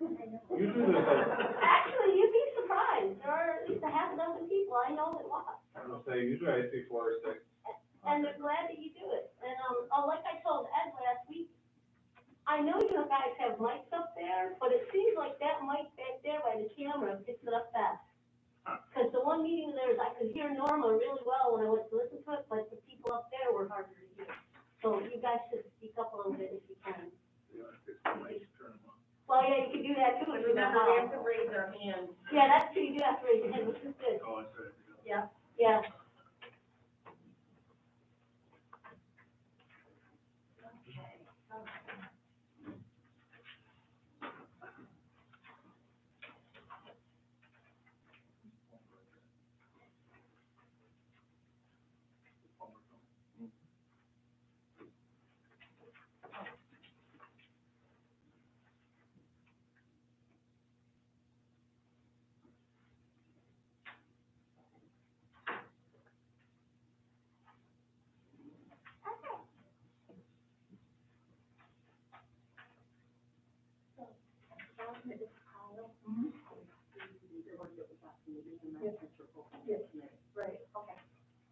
Usually there's like, Actually, you'd be surprised, there are at least a half a dozen people I know that watch. I'm gonna say, usually I see 4 or 6. And they're glad that you do it. And, like I told Ed last week, I know you guys have mics up there, but it seems like that mic back there by the camera picks it up fast. Because the one meeting of theirs, I could hear Norma really well when I went to listen to it, but the people up there were harder to hear. So you guys should speak up a little bit if you can. Well, yeah, you can do that too. If you Remember, know we how. have to raise our hands. Yeah, that's true, you do have to raise your hand, which is good. Oh, that's right. Yeah. Yeah. Yes, right, okay.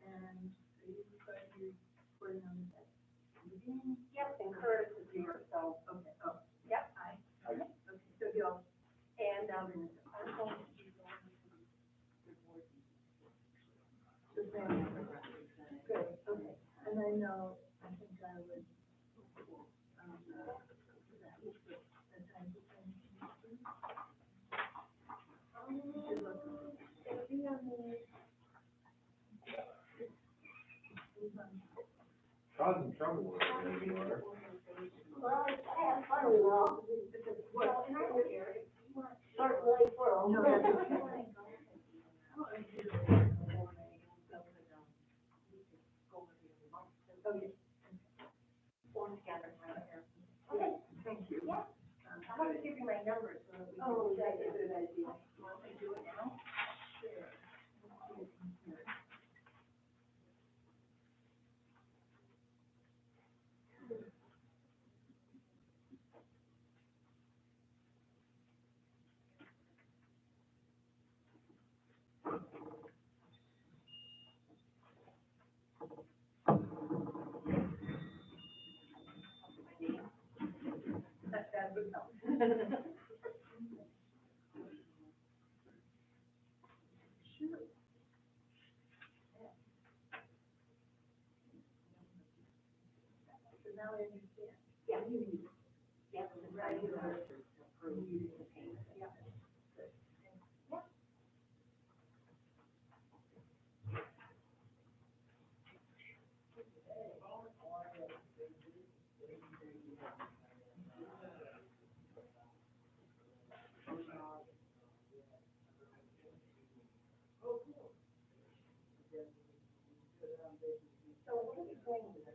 And are you going to be putting on that meeting? Yep, and Curtis is here, so, okay, oh, yep, okay, so you'll, and, I'm going to be going to the board. Good, okay, and then, I think I would, it'll be on the. Causing trouble with it anymore. Well, I have fun, you know. Well, in our area, short life world. No, that's okay. Okay. Form together. Okay, thank you. Yeah. I'm gonna give you my number so that we can. Oh, that's a good idea. Want me to do it now? Sure. That would help. Sure. So now I understand. Yeah, you need it. Yeah, Right, you are approved the payment. Yeah. So what are we doing with this?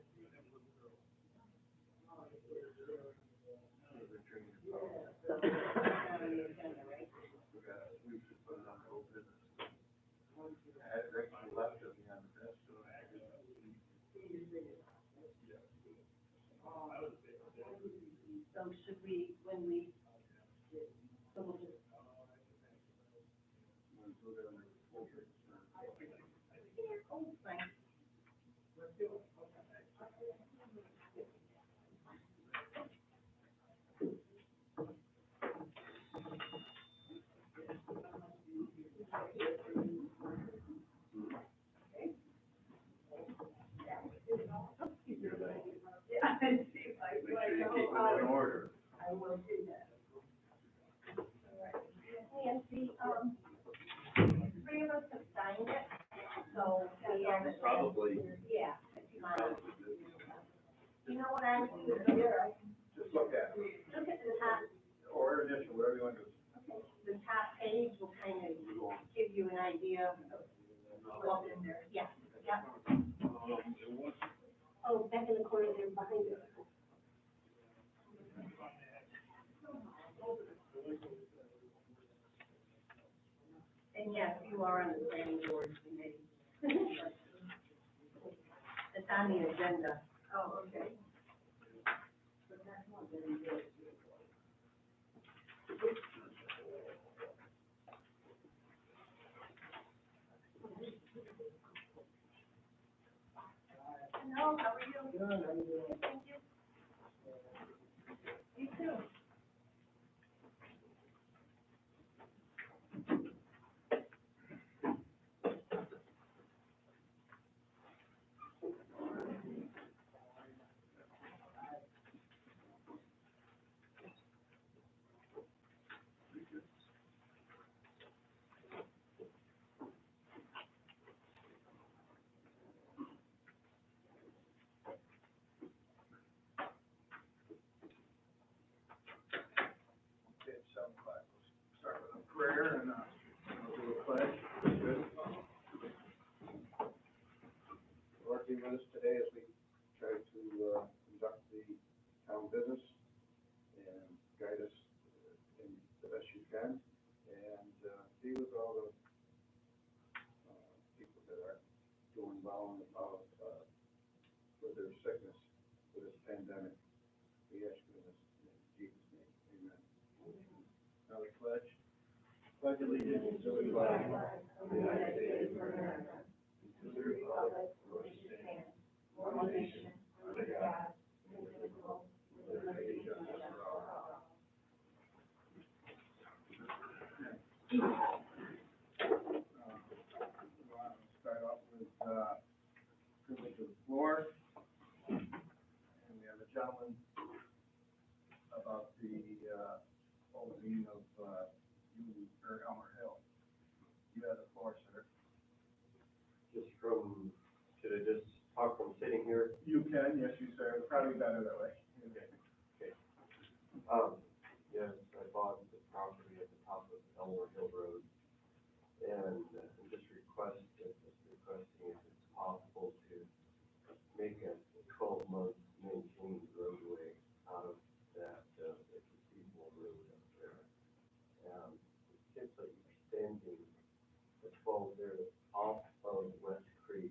So should we, when we, so we'll just. Oh, thanks. Yeah, I see, I Order. I will do that. All right. Nancy, three of us have signed it, so we have it. Probably. Yeah. You know what I do here? Just look at it. Look at the top, Or initial, whatever you want to do. the top page will kind of give you an idea of what's in there. Yeah, yeah. Oh, back in the corner there behind it. And yes, you are on the planning board committee. It's on the agenda. Oh, okay. But that's not very good. prayer and, we'll do a pledge. Good. Lord, be with us today as we try to, conduct the town business and guide us in the best you can. And, be with all the, people that are doing well and about, with their sickness, with this pandemic. We ask you this in Jesus' name, amen. Now we pledge allegiance to the flag of the United States of America, and to the republic for which it stands, one nation, under God, indivisible, with liberty and justice for all. We want to start off with, privilege of the floor. And we have a gentleman about the, opening of, Elmer Hill. You have the floor, sir. Just from, should I just talk from sitting here? You can, yes, you, sir. It's probably better that way. Okay. Yes, I bought the property at the top of Elmer Hill Road, and I'm just requesting if it's possible to make a 12-month maintained roadway out of that, it's a seasonal road up there. It's simply extending the 12 there off of West Creek.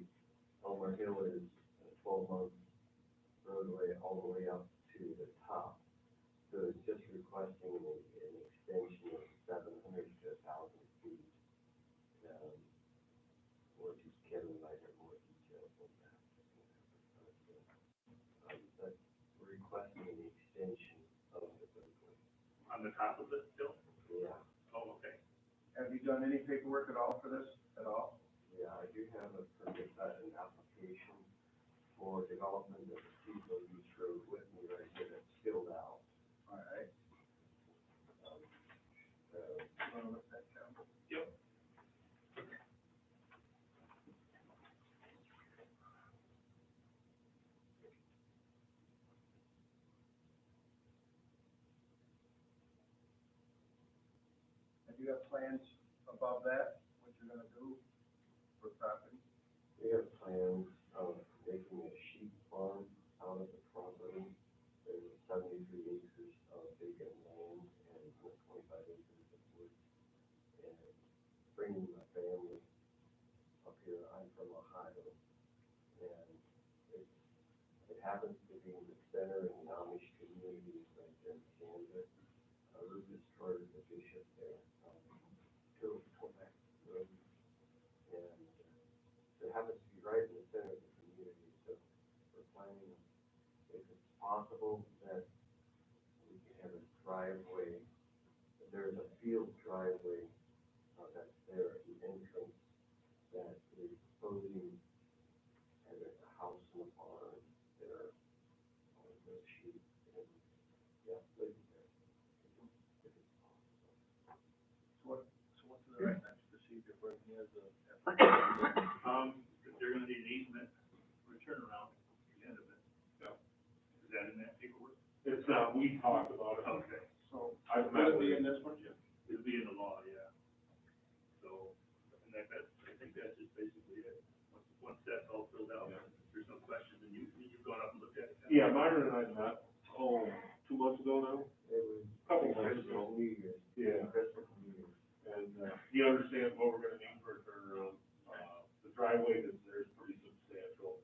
Elmer Hill is a 12-month roadway all the way up to the top. So it's just requesting an extension of 700 to 1,000 feet. Or just Kevin might have more details on that. But we're requesting an extension of the roadway. On the top of it still? Yeah. Oh, okay. Have you done any paperwork at all for this, at all? Yeah, I do have a permit, an application for development of a seasonal use road with me right here that's filled out. All right. Want to look that down? Yep. And you have plans above that, what you're gonna do for property? We have plans of making a sheep farm out of the property. There's 73 acres of vacant land and 25 acres of woods. And bringing my family up here, I'm from Ohio, and it happens to be in the center of an Amish community right there in Candor. Rufus Troy is the bishop there, till Tomac Road. And it happens to be right in the center of the community, so we're planning, if it's possible, that we can have a driveway. There's a field driveway, that's there, the entrance, that is proposing, and there's a house and a barn there, on the sheep, and, yeah, live there, if it's possible. So what's the right next procedure for it? He has a. They're gonna need an easement for a turnaround, the end of it. Yeah. Is that in that paperwork? It's not, we talked about it. Okay. So, I've will it met be with, in this one, Jim? It'll be in the law, yeah. So, and that's, I think that's just basically it. Once that's all filled out, Yeah. there's no questions, and you've gone up and looked at it. yeah, Myron and I met, 2 months ago now, It was couple months Christmas, ago. New Year's. Yeah. Christmas, New Year's. And, he understands what we're gonna need for a turnaround. The driveway that's there is pretty substantial,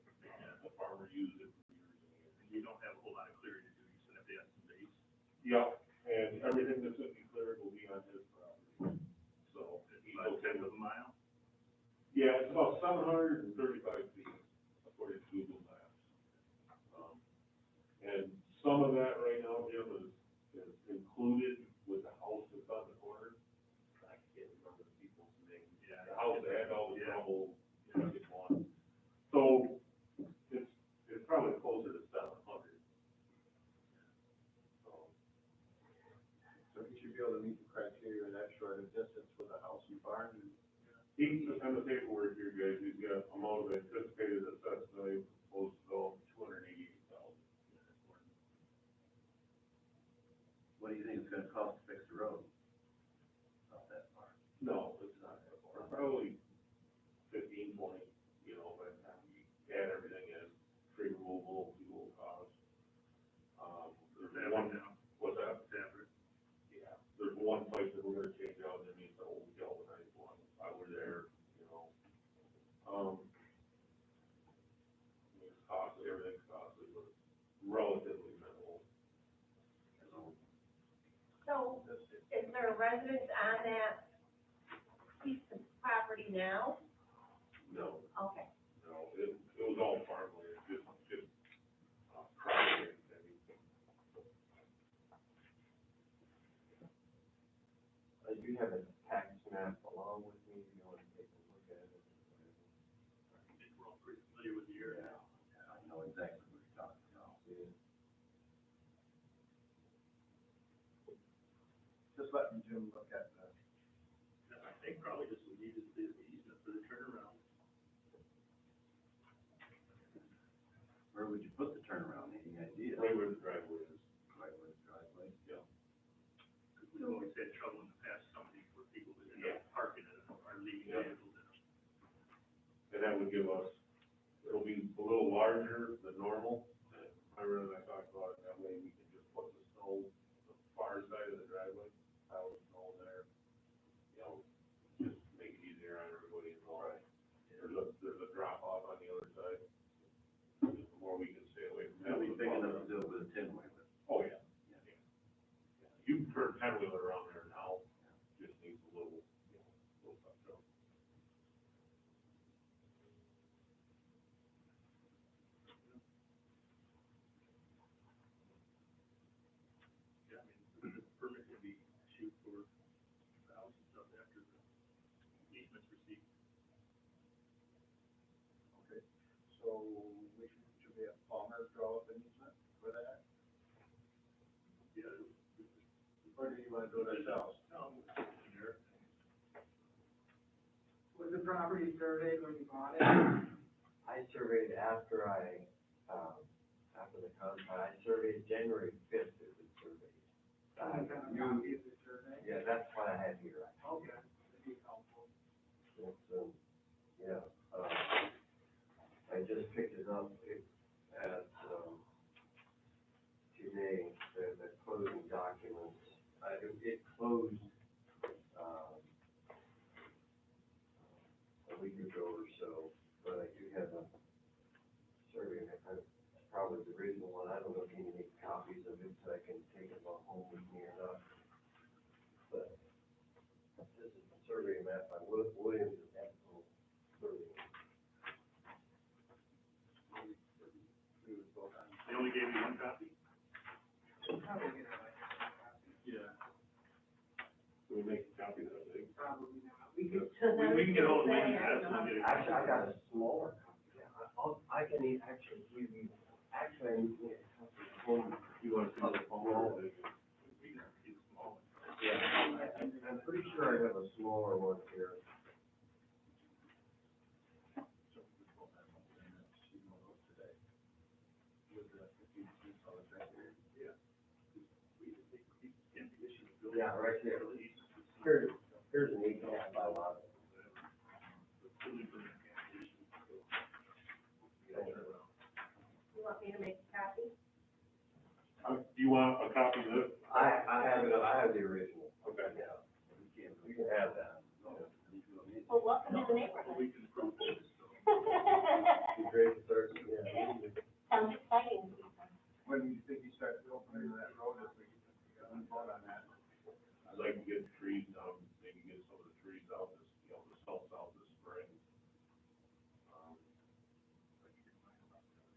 the farmer used it for years and years. And you don't have a whole lot of clearing to do, you still have to add some dates. Yep, and everything that's gonna be cleared will be on his property, so. he's About okay 10th with- of a mile. Yeah, it's about 735 feet, according to Google Maps. And some of that right now, Jim, is included with the house that's on the corner. I can't remember the people's names. Yeah. The house that had all the Yeah. trouble, get one. So, it's probably closer to 700. So he should be able to meet the criteria in that short of distance with a house and barn. He's on the paperwork here, guys, he's got a amount of anticipated assessed value proposed to go $288,000. What do you think it's gonna cost to fix the road? About that much. No, it's not that far, probably 15, 20, you know, by the time you add everything in, tree removal, fuel costs. There's one, what's that? Yeah, there's one place that we're gonna change out, and it's the old galvanized one, I was there, you know. It's costly, everything's costly, but it's relatively minimal. So, is there a residence on that piece of property now? No, Okay. no, it was all farmland, just, property, I mean. You have a tax map along with me, you want to take a look at it? We're all pretty familiar with the area. I know exactly what you're talking about. Yeah. Just letting Jim look at the, I think probably just we needed the easement for the turnaround. where would you put the turnaround, any idea? Right where the driveway is. Right where the driveway? Yeah. Because we've always had trouble in the past, some of these where people that end up parking it or leaving Yeah. vehicles in it. And that would give us, it'll be a little larger than normal. Remember that I talked about it, that way we can just put the snow, the far side of the driveway, pile of snow there. You know, just make it easier on everybody involved. There's a drop off on the other side. Just the more we can stay away from that. It'll be big enough to do it with a 10-wheeler. Oh, yeah. Yeah. You can turn 10-wheeler around there now, just needs a little, you know, little touch up. Yeah, I mean, the permit can be issued for the house and stuff after the easement's received. Okay, so should we have Palmer draw up an easement for that? Yeah. Or do you wanna do it ourselves? In there. Was the property surveyed when you bought it? I surveyed after after the contract, I surveyed January 5th, it was surveyed. Any kind of copy of the survey? Yeah, that's what I had here. Okay, that'd be helpful. It's, yeah, I just picked it up at, today, the closing documents. It closed, a week ago or so, but I do have a survey, it's probably the original one. I don't know if you need copies of it, so I can take it home with me or not. But this is the survey map by Williams and Ethical Survey. They only gave you one copy? Probably get a copy. Yeah. Can we make a copy of that, Dave? Probably not. We could. We can get hold of Williams, ask them to get a copy. Actually, I got a smaller copy. I can actually give you, actually, I need to get a copy of the phone. You want to see the phone? We can see the small one. Yeah, I'm pretty sure I have a smaller one here. So we can pull that up and see one of those today. With the 15 feet solid right here. Yeah. We can issue the building. Yeah, right there. Easement received. Here's an 8.5 by lot. Building permit can't be issued, so. You want me to make a copy? Do you want a copy of this? I have it, I have the original. Okay. Yeah, you can have that. Well, welcome to the neighborhood. We can approve this, so. Be great to start, yeah. Sounds exciting. When do you think you start opening that road, if we can vote on that? I'd like to get the trees down, maybe get some of the trees out this, you know, the stumps out this spring.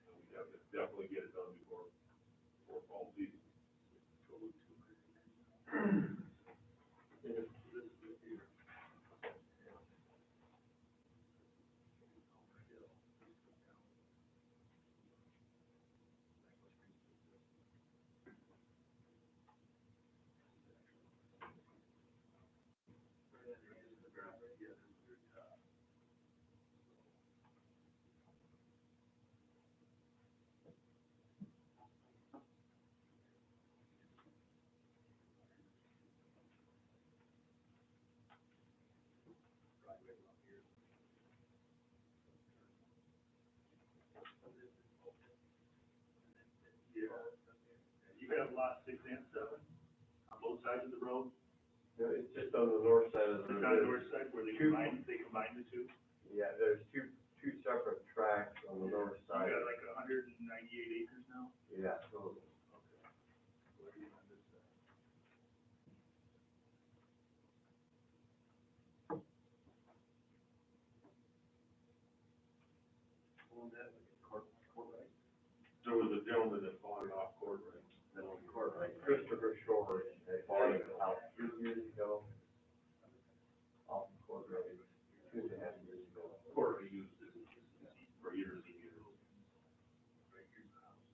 We have to definitely get it done before fall season. sides of the road, No, it's just on the north side of the the. Candor side, where they combine the two. Yeah, there's two separate tracks on the north You side. got like 198 acres now? Yeah, so, Okay. What do you on this side? There was a gentleman that bought it off court, right? Christopher Shore, they bought it about 3 years ago. Off the court road, 2.5 years ago. Court used it for years and years. Right here's the house.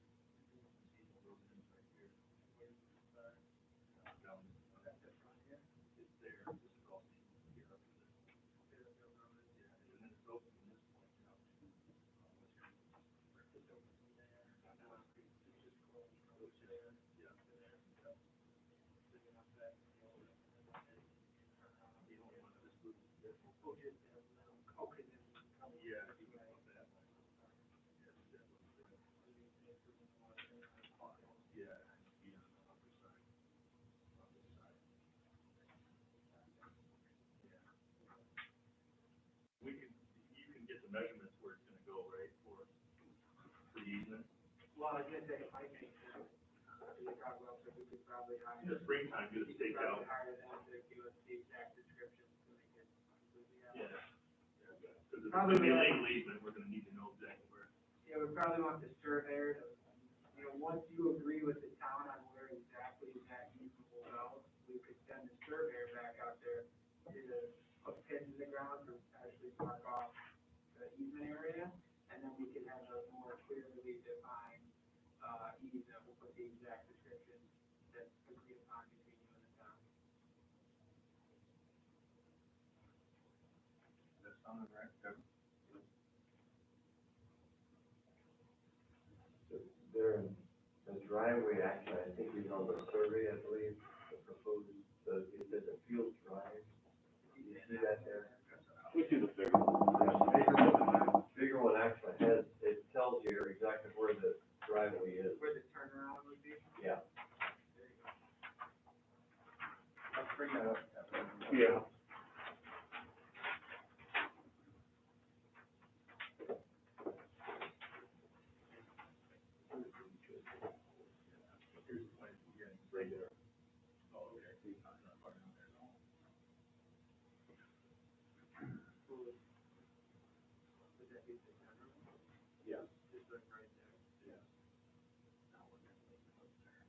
See the road ends right here. Where's the side? Down, that front here, it's there, this is all seen here up to this. Yeah, and then it's open from this point down to, it's open from there, down to the street, it's just closed, it's just, yeah, there, yeah. Sitting up that, you know, you don't want this little, oh, just, okay, then, yeah, you can put that one. Yes, that one's there. Yeah, yeah, on the upper side, on this side. Yeah. We can, you can get the measurements where it's gonna go, right, for the easement. Well, I was gonna say, it might make sense, we talk about, so we could probably hire. In the springtime, get it staked out. Probably hire them to give us the exact description to make it completely out. Yeah. Because if it's Probably gonna be a like- legal easement, we're gonna need to know exactly where. Yeah, we probably want the surveyor to, you know, once you agree with the town on where exactly that easement will go, we could send the surveyor back out there to put pins in the ground to actually mark off the easement area, and then we can have a more clearly defined, easement, we'll put the exact description that's agreed upon between you and the town. That sounded right, Kevin? There, the driveway, actually, I think is on the survey, I believe, the proposed, it says a field drive. You see that there? We see the figure. Yeah, bigger one actually has, it tells you exactly where the driveway is. Where the turnaround would be, Yeah. there you go. Let's bring that up, Kevin. Yeah. Here's the place, yeah, right there. Oh, okay, see, not far down there at all. Would that be the turnaround? Yeah. Just like right there. Yeah. Now we're gonna make it up there.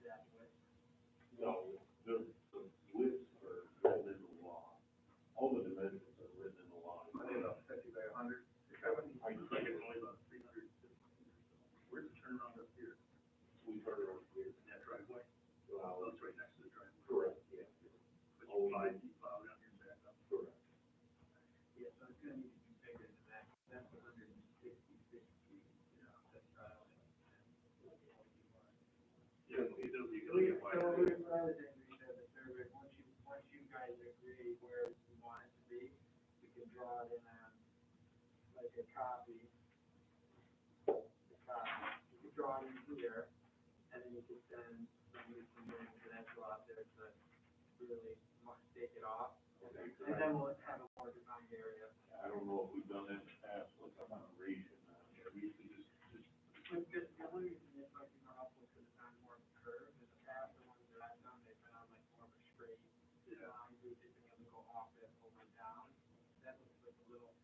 That way. No, the widths are written in the law. All the dimensions are written in the law. I think about 50 by 100, Kevin. I think it's only about 300. Where's the turnaround up here? We turn around here. In that driveway? Well, Oh, it's right next to the driveway. correct, yeah. But you 5 feet plow down here and back up. Correct. Yeah, so it's gonna need to be bigger than that, that's 166 feet, you know, that's not. Yeah, it'll be So wider. what I was saying, we said the survey, once you guys agree where you want it to be, we can draw it in on, like a copy. You can draw it in here, and then you can send somebody from there to that go out there to really stake it off. And then we'll have a more defined area. I don't know if we've done that in the past, what's up on the region, yeah, we used to just, With disabilities, and it might be more helpful because it's on more of a curve. In the past, the ones that I've done, they've been on like more of a straight line, we've been able to go off it over and down. That looks like a little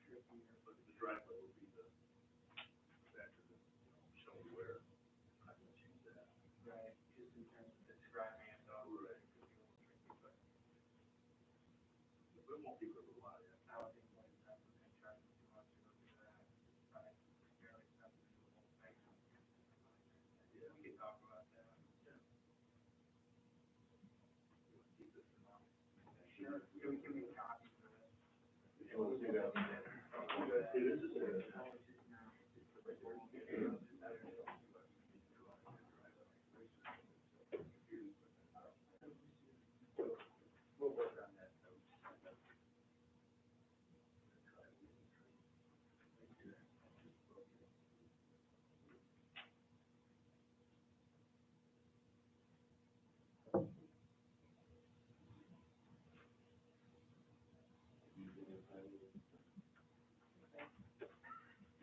trickier, But the driveway will be the factor that, show you where. I'm not gonna change that. right, just in terms of describing it, though. Right. It could be a little tricky, but But it won't be for a little while, yeah. I don't think like that, we're gonna try to do too much to do that. Probably fairly acceptable to the whole thing. Yeah. We can talk about that. Yeah. You wanna keep this for now? Sure. Can we copy for this? you want to see that? It is the same. We'll work on that.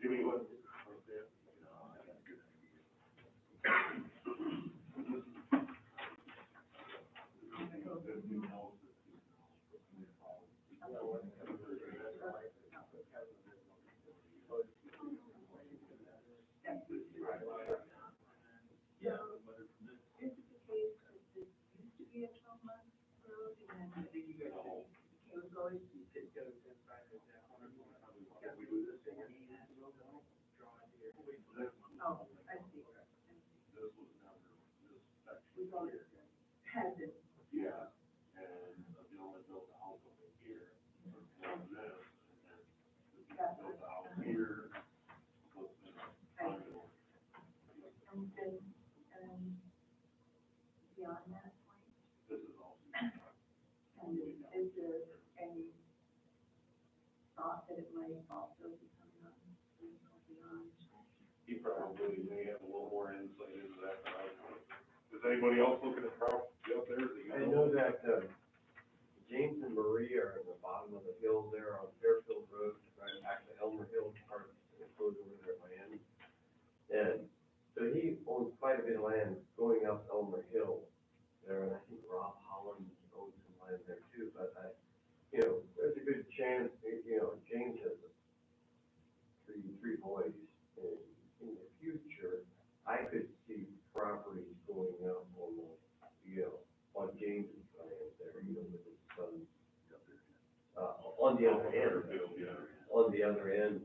Jimmy, what? Yeah. Is it the case that this used to be a 12-month road and then I think you guys it was always, should go to find it down. Yeah, we do this thing. oh, I see. This was never, this section We've always here. had this. Yeah, and the gentleman built a house over here, and this, and then the people built a house here. So it's been ongoing. And then, beyond that point, This is all. and is there any thought that it might also be coming on beyond? He probably may have a little more insight into that than I do. Does anybody else look at the property out there? Do you I know that, James and Marie are in the bottom of the hill there on Fairfield Road, right, actually Elmer Hill, part of it goes over their land. And so he owns quite a bit of land going up Elmer Hill there, and I think Rob Holland owns some land there too, but there's a good chance, James has three boys, and in the future, I could see properties going up on James's land there, with his son. On the other end, on the other end,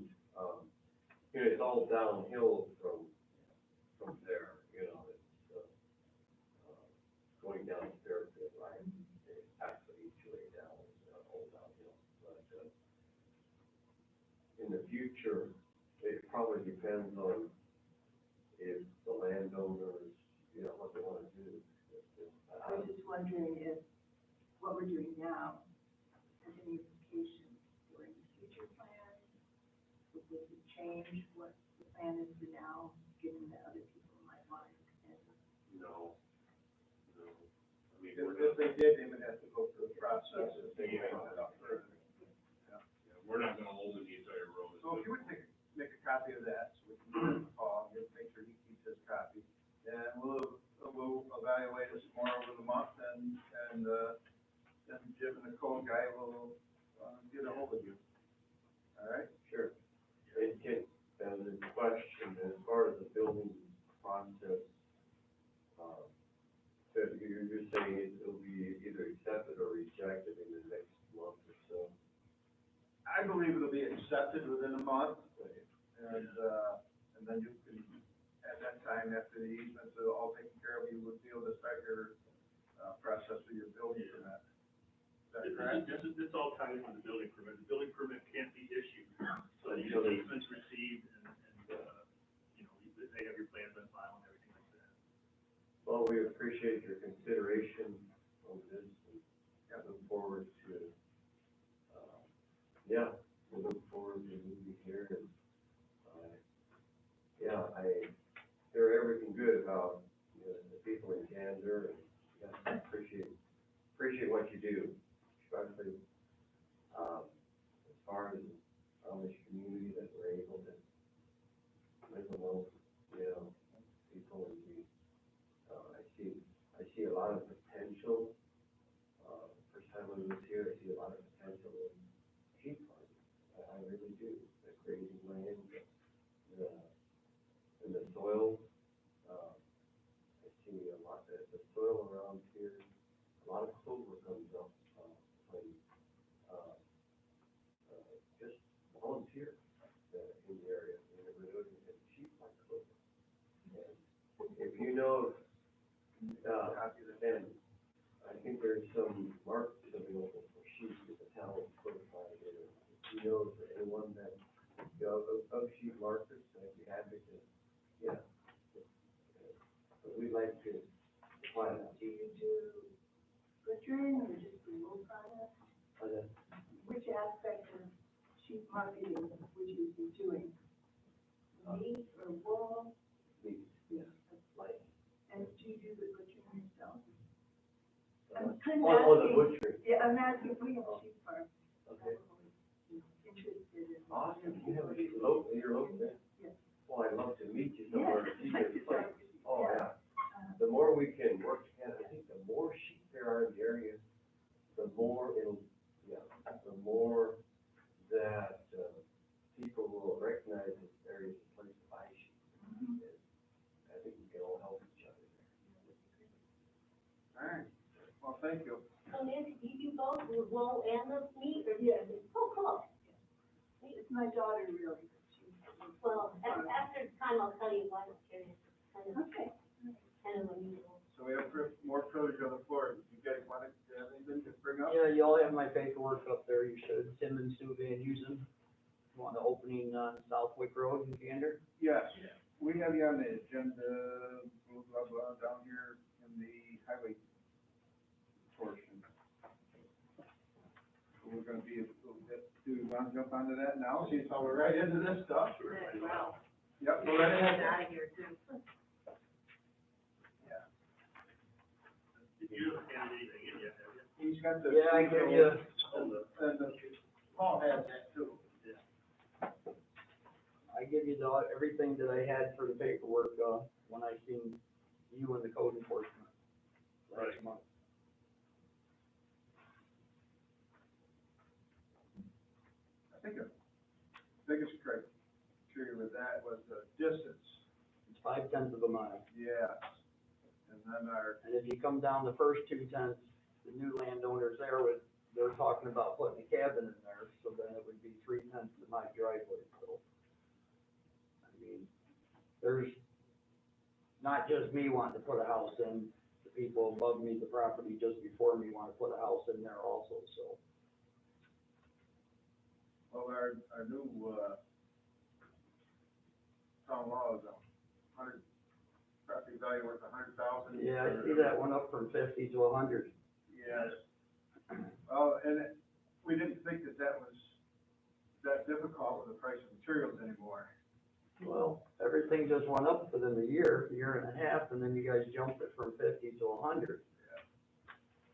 it's all downhill from there, it's, going down Fairfield, right? It's actually each way down, all downhill, but, in the future, it probably depends on if the landowners, what they wanna do. I was just wondering if what we're doing now has any implications for any future plans? Would this change what the plan is for now, given that other people might want to extend? No. I mean, If they did, they would have to go through the process if they Yeah. went it up further. we're not gonna hold the entire road. So if you would make a copy of that, so we can give him a call, and make sure he keeps his copy. And we'll evaluate this more over the month, and then Jim and the code guy will, get a hold of you. All right? Sure. And the question, as far as the building process, so you're saying it'll be either accepted or rejected in the next month or so? I believe it'll be accepted within a month, and then you can, at that time, after the easements are all taken care of, you would be able to start your, process with your building permit. Is that correct? This all ties into the building permit. The building permit can't be issued, so the Until they- easement's received and they have your plans on file and everything like that. Well, we appreciate your consideration on this, and look forward to, we look forward to moving here, and, I hear everything good about, the people in Candor, and, I appreciate what you do, especially, as far as the Amish community, that we're able to live among, people, and be, I see a lot of potential. First time I was here, I see a lot of potential in sheep farming. I really do. The grazing land, and the soil. I see a lot of the soil around here. A lot of clover comes up when just volunteer in the area. You never know, and sheep like clover. And if you know. And I think there's some markets available for sheep that the town will certify it. If you know for anyone that, of sheep markets, I'd be happy to, But we'd like to apply that. Do you do butchering or just the wool product? Which aspect of sheep marketing would you be doing? Meat or wool? Meat, Yeah. like, And do you do the butchering yourself? on I'm kind of the asking, butchery. yeah, I'm asking, we have sheep farms. Okay. in. Awesome, you have a local, you're local, yeah? Yes. Well, I'd love to meet you somewhere, see your place. Oh, Yeah. yeah. The more we can work together, I think the more sheep there are in the area, the more it'll, yeah, the more that, people will recognize this area as a place to buy sheep. And I think we can all help each other there. All right, well, thank you. So Nancy, do you both the roll and the meat, or? Yes. Oh, cool. It's my daughter, really. Well, after time, I'll tell you why I'm curious. Okay. Kind of unusual. So we have more privilege on the floor. Do you guys want to have anything to bring up? Yeah, you all have my paperwork up there, you should, Tim and Sue Van Huzen, on the opening on Southwick Road in Candor. Yes, we have you on the agenda, blah, blah, blah, down here in the highway portion. We're gonna be, do we want to jump onto that now, see how we're right into this stuff? Wow. Yep, go right ahead. Out of here too. Yeah. You haven't handed anything in yet, have you? He's got the. Yeah, I give you, Oh, the, And Paul has that too. I give you everything that I had for the paperwork, when I seen you and the code enforcement last Right. month. I think the biggest criteria with that was the distance, It's 0.5 of a mile. yes. And then And if you come down the first 0.2, the new landowners there they're talking about putting a cabin in there, so then it would be 0.3 of my driveway, so. I mean, there's not just me wanting to put a house in, the people above me, the property just before me want to put a house in there also, so. well, our new, town law is property value worth 100,000. Yeah, I see that one up from 50 to 100. Yes. Well, and we didn't think that was that difficult with the price of materials anymore. Well, everything just went up within a year and a half, and then you guys jumped it from 50 to 100.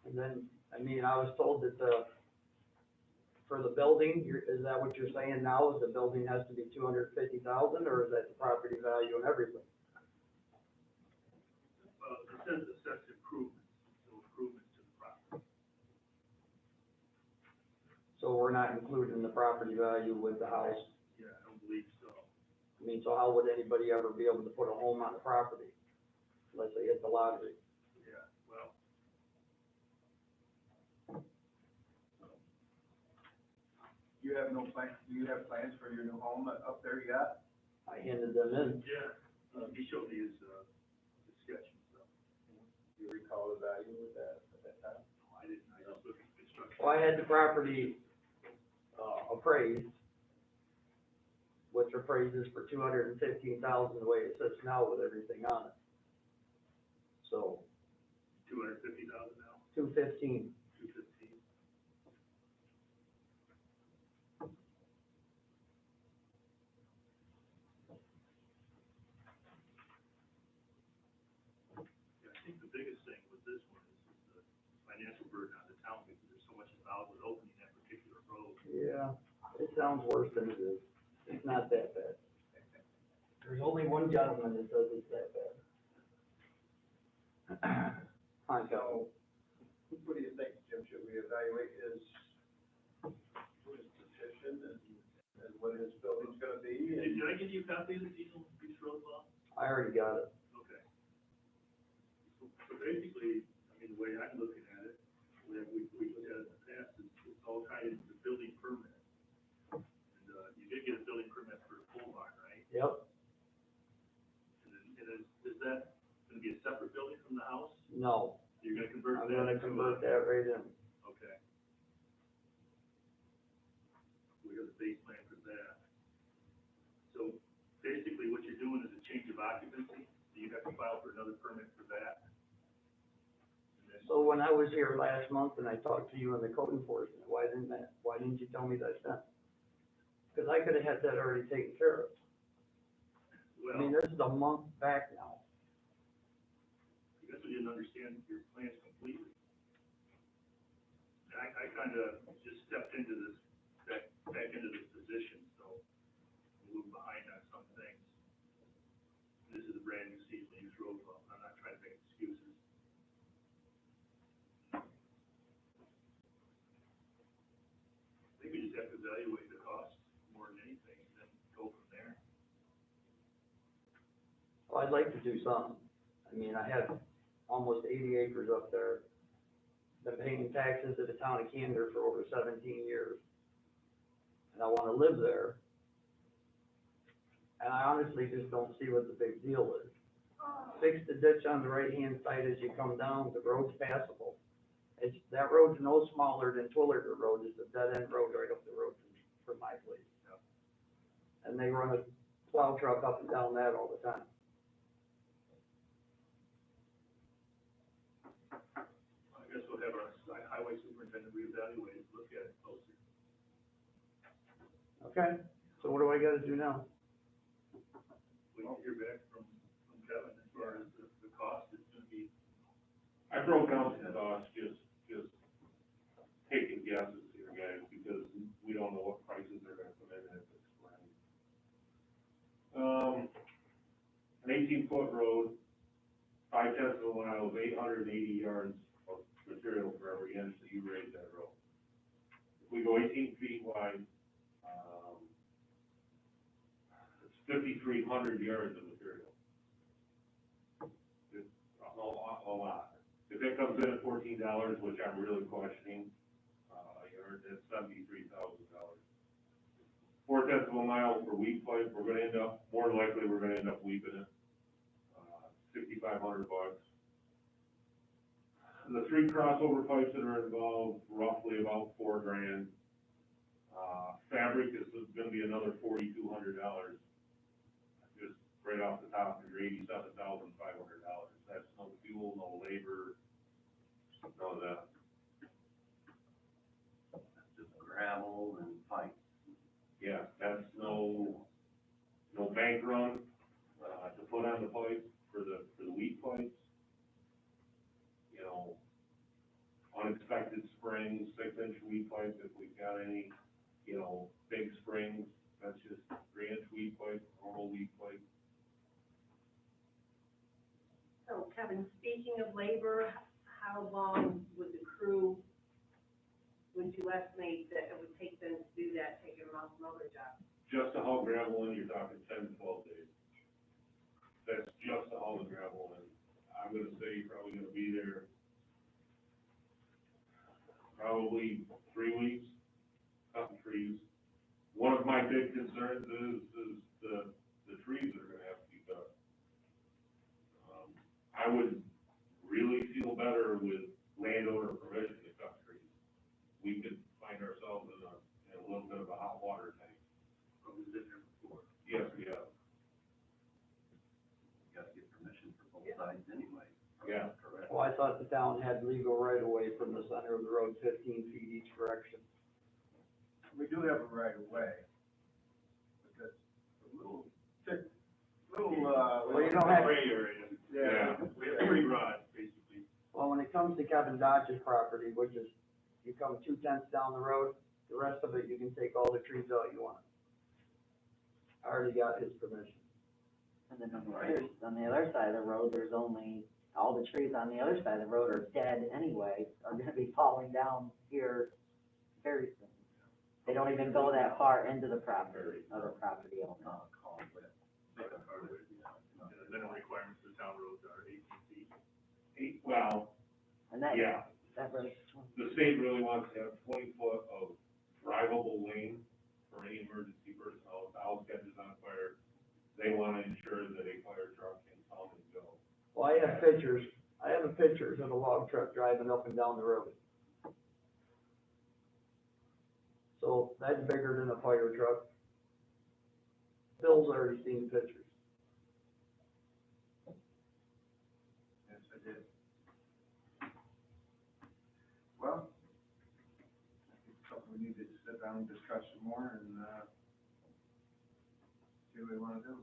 And then, I mean, I was told that for the building, is that what you're saying now, is the building has to be 250,000, or is that the property value and everything? it says assess improvements, so improvements to the property. So we're not including the property value with the house? Yeah, I don't believe so. I mean, so how would anybody ever be able to put a home on the property unless they hit the lottery? Yeah, well. Do you have plans for your new home up there yet? I handed them in. Yeah, he showed me his sketch and stuff. Do you recall the value of that at that time? No, I didn't, I just looked at construction. Well, I had the property, appraised, which appraises for 215,000 the way it sits now with everything on it. So, 250,000 now, 215. 215. Yeah, I think the biggest thing with this one is the financial burden on the town, because there's so much involved with opening that particular road. Yeah, it sounds worse than it is. It's not that bad. There's only one gentleman that says it's that bad. So, what do you think, Jim? Should we evaluate his position and what his building's gonna be? Did I give you a copy of the diesel beach road law? I already got it. Okay. So basically, I mean, the way I'm looking at it, we looked at it in the past, it's all tied into the building permit. And, you did get a building permit for a pole barn, right? Yep. And then, is that gonna be a separate building from the house? No, You're gonna convert I'm that gonna into convert that right in. Okay. We got the base plan for that. So basically what you're doing is a change of occupancy, so you have to file for another permit for that. And then, So when I was here last month and I talked to you on the code enforcement, why didn't you tell me that then? Because I could have had that already taken care of. I mean, well, this is a month back now. I guess we didn't understand your plans completely. And I kinda just stepped into this, back into this position, so we're a little behind on some things. This is a brand new seasonal use road, well, I'm not trying to make excuses. I think we just have to evaluate the cost more than anything, and then go from there. Well, I'd like to do something. I mean, I have almost 80 acres up there. Been paying taxes to the town of Candor for over 17 years. And I wanna live there. And I honestly just don't see what the big deal is. Fix the ditch on the right-hand side as you come down, the road's passable. That road's no smaller than Twilliger Road, it's a dead-end road right up the road from my place. And they run a plow truck up and down that all the time. I guess we'll have our highway superintendent reevaluate, look at it closer. Okay, so what do I gotta do now? We don't hear back from Kevin as far as the cost, it's gonna be, I broke down some costs, just taking guesses here, guys, because we don't know what prices are gonna come in at this spring. An 18-foot road, 5/10 of a mile, is 880 yards of material for every inch that you raise that road. If we go 18 feet wide, it's 5,300 yards of material. It's a lot. If it comes in at $14, which I'm really questioning, a yard, that's $73,000. 4/10 of a mile for weed pipe, we're gonna end up, more than likely, we're gonna end up weeping it. $6,500. The 3 crossover pipes that are involved, roughly about $4,000. Fabric is gonna be another $4,200. Just right off the top, you're $87,500. That's no fuel, no labor, none of that. Just gravel and pipe. Yeah, that's no bank run, to put on the pipe for the wheat pipes. You know, unexpected springs, 6-inch wheat pipe, if we've got any, you know, big springs, that's just 3-inch wheat pipe, normal wheat pipe. So Kevin, speaking of labor, how long would the crew, would you estimate that it would take them to do that, taking them off from other jobs? Just to haul gravel in, you're talking 10 to 12 days. That's just to haul the gravel in. I'm gonna say you're probably gonna be there probably 3 weeks, cutting trees. One of my big concerns is the trees that are gonna have to be cut. I would really feel better with landowner permission to cut trees. We could find ourselves in a little bit of a hot water tank. probably been there before. Yes, we have. You gotta get permission for both sides anyway. Yeah. Correct. Well, I thought the town had legal right of way from the center of the road, 15 feet each direction. We do have a right of way, because a little, Well, you don't have, Gray area, yeah. we have 3 rods, basically. well, when it comes to Kevin Dodge's property, which is, you come 2/10 down the road, the rest of it, you can take all the trees out you want. I already got his permission. And then on the other side of the road, there's only, all the trees on the other side of the road are dead anyway, are gonna be falling down here very soon. They don't even go that far into the property, other property owners. Second part of it, and the minimum requirements for town roads are 18 feet. Well, And that, yeah, that road, the state really wants to have 20 foot of drivable lane for any emergency personnel. If the house catches on fire, they want to ensure that a fire truck can come and go. Well, I have pictures of a log truck driving up and down the road. So that's bigger than a fire truck. Bill's already seen pictures. Yes, I did. Well, I think it's something we need to sit down and discuss some more and, see what we wanna do.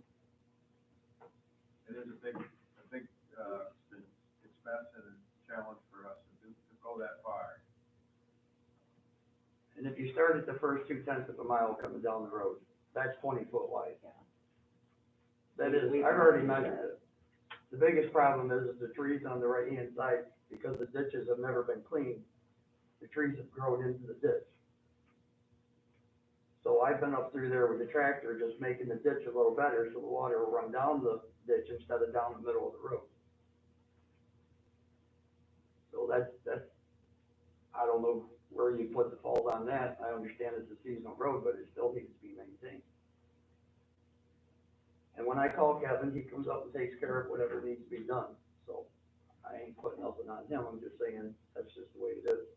It is a big, expense and a challenge for us to go that far. And if you start start at the first 2/10 of a mile coming down the road. That's 20 foot wide. Yeah. That is, We've I've already measured measured it. The biggest problem is the trees on the right-hand side, because the ditches have never been cleaned. The trees have grown into the ditch. So I've been up through there with the tractor, just making the ditch a little better, so the water will run down the ditch instead of down the middle of the road. So that's, I don't know where you put the fault on that. I understand it's a seasonal road, but it still needs to be maintained. And when I call Kevin, he comes up and takes care of whatever needs to be done. So I ain't putting nothing on him. I'm just saying, that's just the way it is.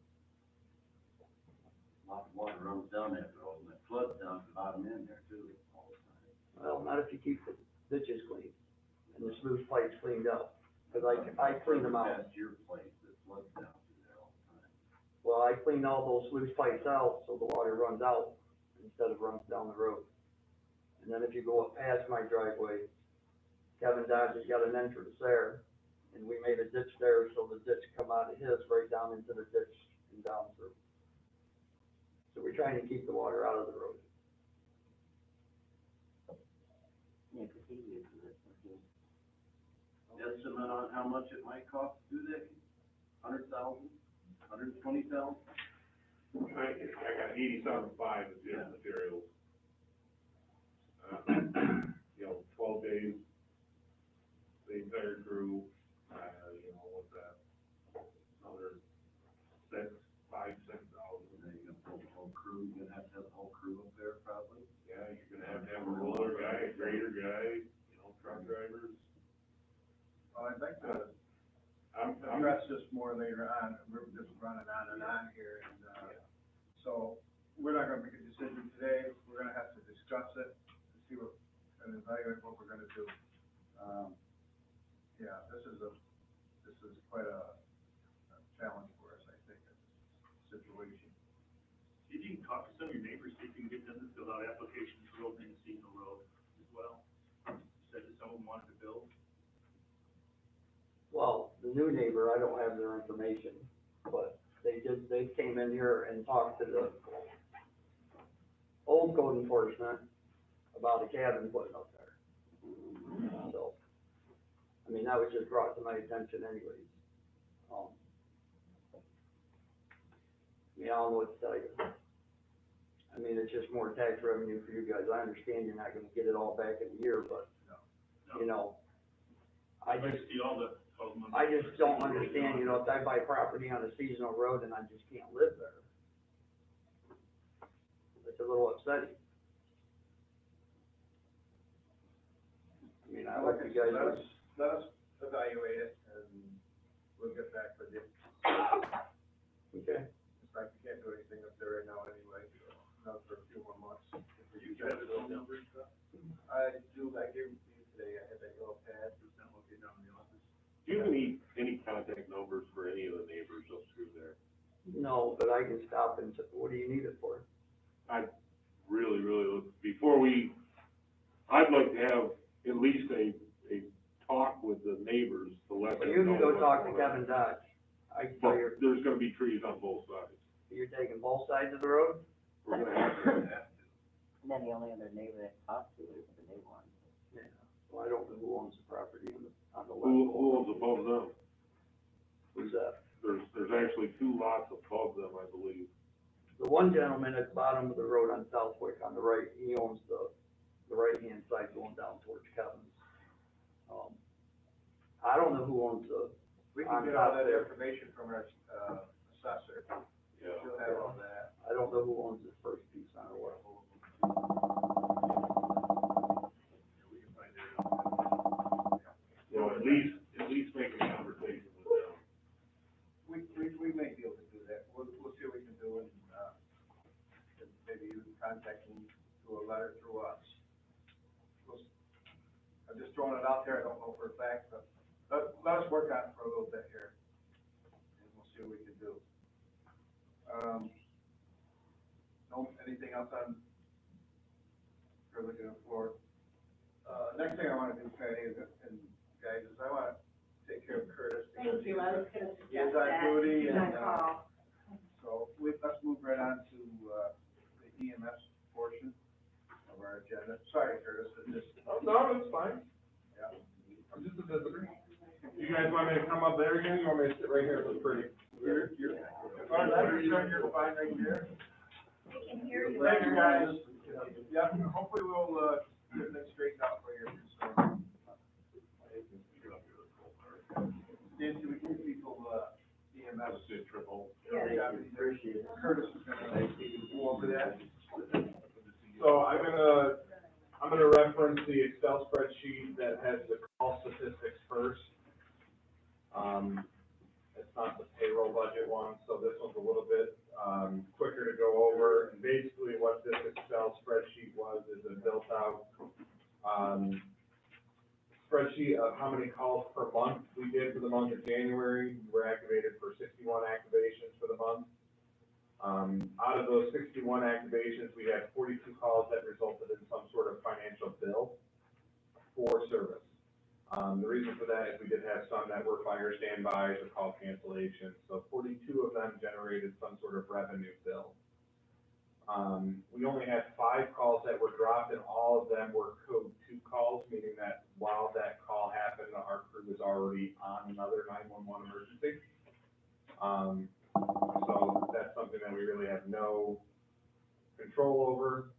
A lot of water runs down that road, and it floods down to the bottom end there too, all the time. Well, not if you keep the ditches clean and the sluice pipes cleaned out, cause I clean them out. That's your place, it floods down through there all the time. Well, I clean all those sluice pipes out, so the water runs out instead of runs down the road. And then if you go up past my driveway, Kevin Dodge has got an entrance there, and we made a ditch there, so the ditch come out of his right down into the ditch and down through. So we're trying to keep the water out of the road. Yeah, 'cause he uses it for his. Estimate on how much it might cost to do that? 100,000, 120,000? I got 87.5 as his materials. You know, 12 days, the entire crew, you know, what's that? Another 5,000-6,000. And then you're gonna pull the whole crew, you're gonna have to have the whole crew up there probably. Yeah, you're gonna have a roller guy, a grader guy, you know, truck drivers. Well, I'd like to I'm address this more later on, we're just running on and on here, and, so, we're not gonna make a decision today, we're gonna have to discuss it, and see what, and evaluate what we're gonna do. Yeah, this is quite a challenge for us, I think, in this situation. If you can talk to some of your neighbors, see if you can get them to fill out applications for opening a seasonal road as well. Said that some of them wanted to build. Well, the new neighbor, I don't have their information, but they came in here and talked to the old code enforcement about a cabin putting up there. So, I mean, that was just brought to my attention anyways. Yeah, I don't know what to tell you. I mean, it's just more tax revenue for you guys. I understand you're not gonna get it all back in a year, but, you know, I just don't understand, you know, if I buy property on a seasonal road and I just can't live there. It's a little upsetting. I mean, I hope you guys. Let us evaluate it, and we'll get back with you. Okay. In fact, we can't do anything up there right now anyway, so, not for a few more months. You got the phone number and stuff? I do, I gave it to you today, I had that yellow pad. Just not looking down in the office. Do you have any contact numbers for any of the neighbors up through there? No, but I can stop and, what do you need it for? Really, I'd like to have at least a talk with the neighbors to let Well, them know. you can go what's talk to going on. Kevin Dodge. I can But tell you, there's gonna be trees on both sides. you're taking both sides of the road? We're gonna have to. And then the only other neighbor that talks to is the new one. Yeah. Well, I don't know who owns the property on the Who left. owns above them? Who's that? There's actually 2 lots above them, I believe. The one gentleman at the bottom of the road on Southwick on the right, he owns the right-hand side going down towards Kevin's. I don't know who owns the, We can get all that information from our, assessor, Yeah. she'll have all that. I don't know who owns this first piece on the left. We can find that out. You know, at least make a conversation with them. We may be able to do that, we'll see what we can do, and, maybe you can contact them through a letter through us. I'm just throwing it out there, I don't know for a fact, but let us work on it for a little bit here, and we'll see what we can do. No, anything else on, for looking at the floor? Next thing I wanna do, Patty, and guys, is I wanna take care of Curtis. because Thank you, I was gonna he is suggest on that. duty, Good and, call. so let's move right on to, EMS portion of our agenda. Sorry, Curtis, but just, Oh, no, it's fine. yeah. I'm just a visitor. You guys want me to come up there again? You want me to sit right here? It looks pretty. You're, as far as I'm concerned, you're fine right here. We can hear you. Thank you, guys. Yeah, hopefully we'll, get this straightened out for you. So, Nancy, we give people, EMS. Triple. Yeah. Appreciate it. Curtis is gonna go over that. So I'm gonna reference the Excel spreadsheet that has the call statistics first. It's not the payroll budget one, so this one's a little bit, quicker to go over. And basically what this Excel spreadsheet was is a built out, spreadsheet of how many calls per month we did for the month of January. We were activated for 61 activations for the month. Out of those 61 activations, we had 42 calls that resulted in some sort of financial bill for service. The reason for that is we did have some that were fire standbys or call cancellations, so 42 of them generated some sort of revenue bill. We only had 5 calls that were dropped, and all of them were code 2 calls, meaning that while that call happened, our crew was already on another 911 emergency. So that's something that we really have no control over.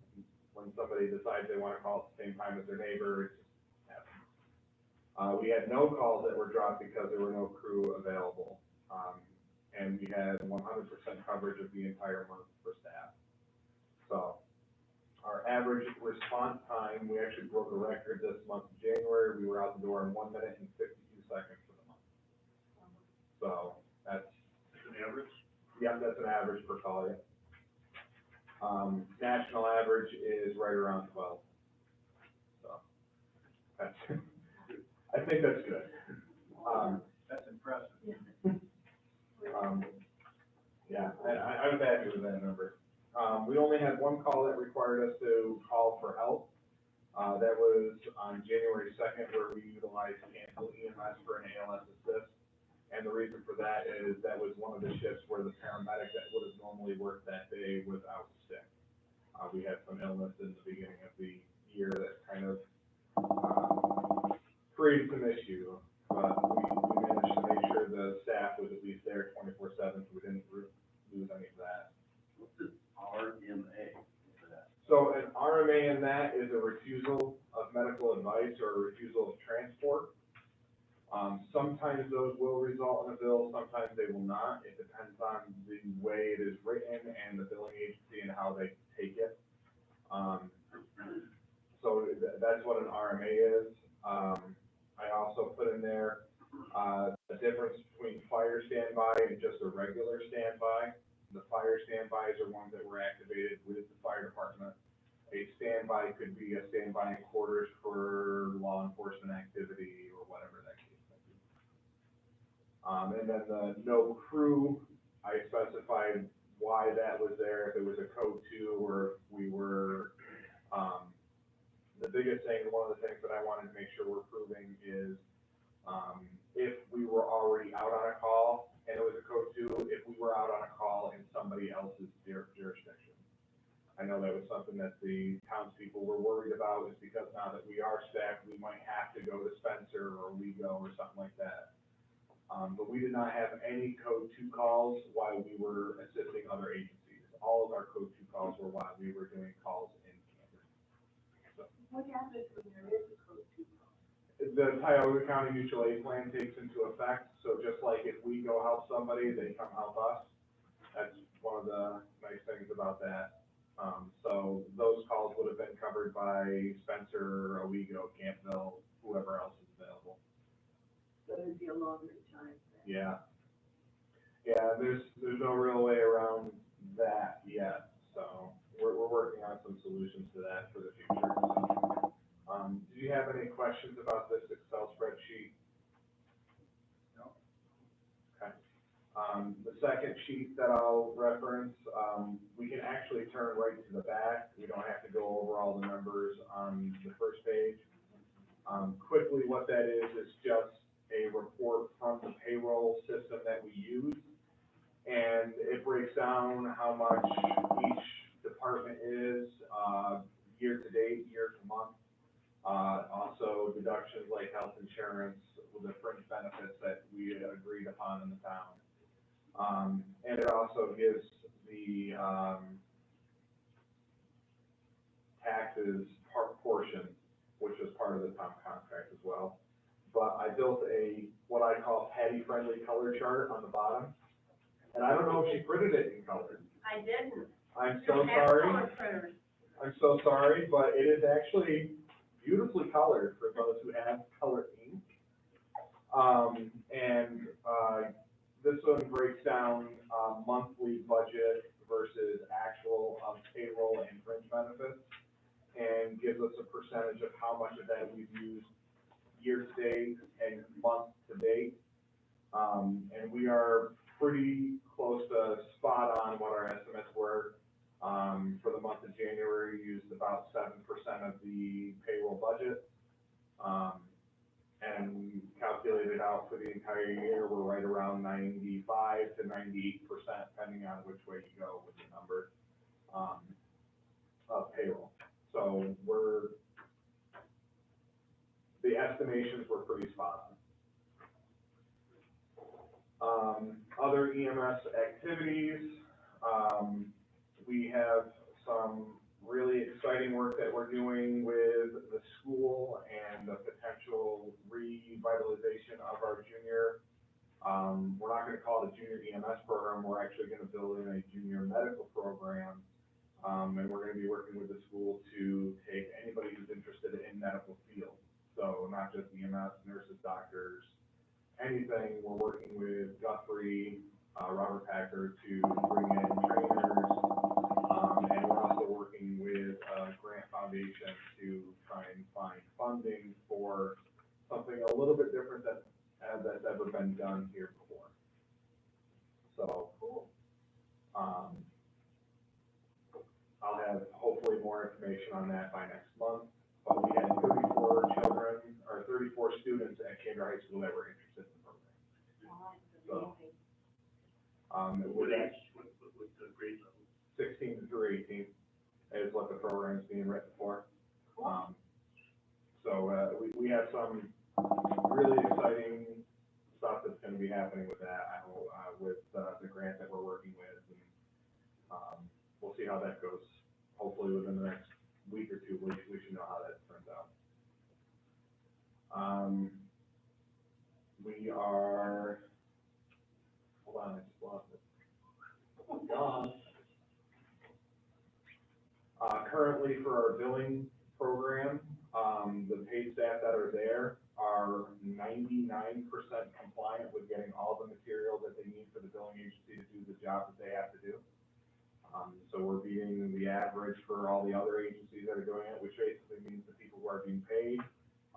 When somebody decides they want to call at the same time as their neighbor, it just happens. We had no calls that were dropped because there were no crew available. And we had 100% coverage of the entire month for staff. So our average response time, we actually broke a record this month of January. We were out the door in 1 minute and 52 seconds for the month. So that's an average? Yeah, that's an average per call, yeah. National average is right around 12. So that's, I think that's good. That's impressive. Yeah, I was happy with that number. We only had 1 call that required us to call for help. That was on January 2nd, where we utilized Candor EMS for an ALS assist. And the reason for that is that was one of the shifts where the paramedic that would have normally worked that day was out sick. We had some illness in the beginning of the year that kind of created some issue, but we managed to make sure the staff was at least there 24/7, so we didn't lose any of that. What's this RMA for that? So an RMA in that is a refusal of medical advice or a refusal of transport. Sometimes those will result in a bill, sometimes they will not. It depends on the way it is written and the billing agency and how they take it. So that's what an RMA is. I also put in there, the difference between fire standby and just a regular standby. The fire standbys are ones that were activated with the fire department. A standby could be a standby in quarters for law enforcement activity or whatever that case may be. And then the no crew, I specified why that was there, if it was a code 2 or if we were, the biggest thing, one of the things that I wanted to make sure we're proving is, if we were already out on a call and it was a code 2, if we were out on a call in somebody else's jurisdiction. I know that was something that the townspeople were worried about, is because now that we are staffed, we might have to go to Spencer or Lego or something like that. But we did not have any code 2 calls while we were assisting other agencies. All of our code 2 calls were while we were doing calls in Candor. So, What happens when there is a code 2 call? the Tioga County Mutual Aid Plan takes into effect, so just like if we go help somebody, they come help us. That's one of the nice things about that. So those calls would have been covered by Spencer, Owego, Campbell, whoever else is available. So it'd be a longer time then. Yeah. Yeah, there's no real way around that yet, so we're working on some solutions to that for the future. So, do you have any questions about this Excel spreadsheet? No. Okay. The second sheet that I'll reference, we can actually turn right to the back. We don't have to go over all the numbers on the first page. Quickly, what that is just a report from the payroll system that we use. And it breaks down how much each department is, year to date, year to month. Also deductions like health insurance, with the fringe benefits that we had agreed upon in the town. And it also gives the, taxes portion, which is part of the town contract as well. But I built what I call Patty-friendly color chart on the bottom. And I don't know if she printed it in color. I didn't. I'm so sorry. Printers. I'm so sorry, but it is actually beautifully colored for those who have color ink. This one breaks down, monthly budget versus actual, payroll and fringe benefits, and gives us a percentage of how much of that we've used year to date and month to date. And we are pretty close to spot on what our estimates were. For the month of January, we used about 7% of the payroll budget. And calculated out for the entire year, we're right around 95 to 98%, depending on which way you go with the number, of payroll. So the estimations were pretty spot on. Other EMS activities, we have some really exciting work that we're doing with the school and the potential revitalization of our junior. We're not gonna call it a junior EMS program, we're actually gonna build in a junior medical program. And we're gonna be working with the school to take anybody who's interested in medical field. So not just EMS, nurses, doctors, anything. We're working with Guthrie, Robert Packer to bring in trainers. And we're also working with Grant Foundation to try and find funding for something a little bit different that's ever been done here before. So, I'll have hopefully more information on that by next month. But we had 34 students at Candor High School that were interested in the program. So, What age, what the grade level? 16 through 18 is what the program's being written for. We have some really exciting stuff that's gonna be happening with that, I hope, with the grant that we're working with. And, we'll see how that goes. Hopefully within the next week or two, we should know how that turns out. We are, hold on, I just lost it. Currently for our billing program, the paid staff that are there are 99% compliant with getting all the material that they need for the billing agency to do the job that they have to do. So we're beating the average for all the other agencies that are doing it, which basically means the people who are being paid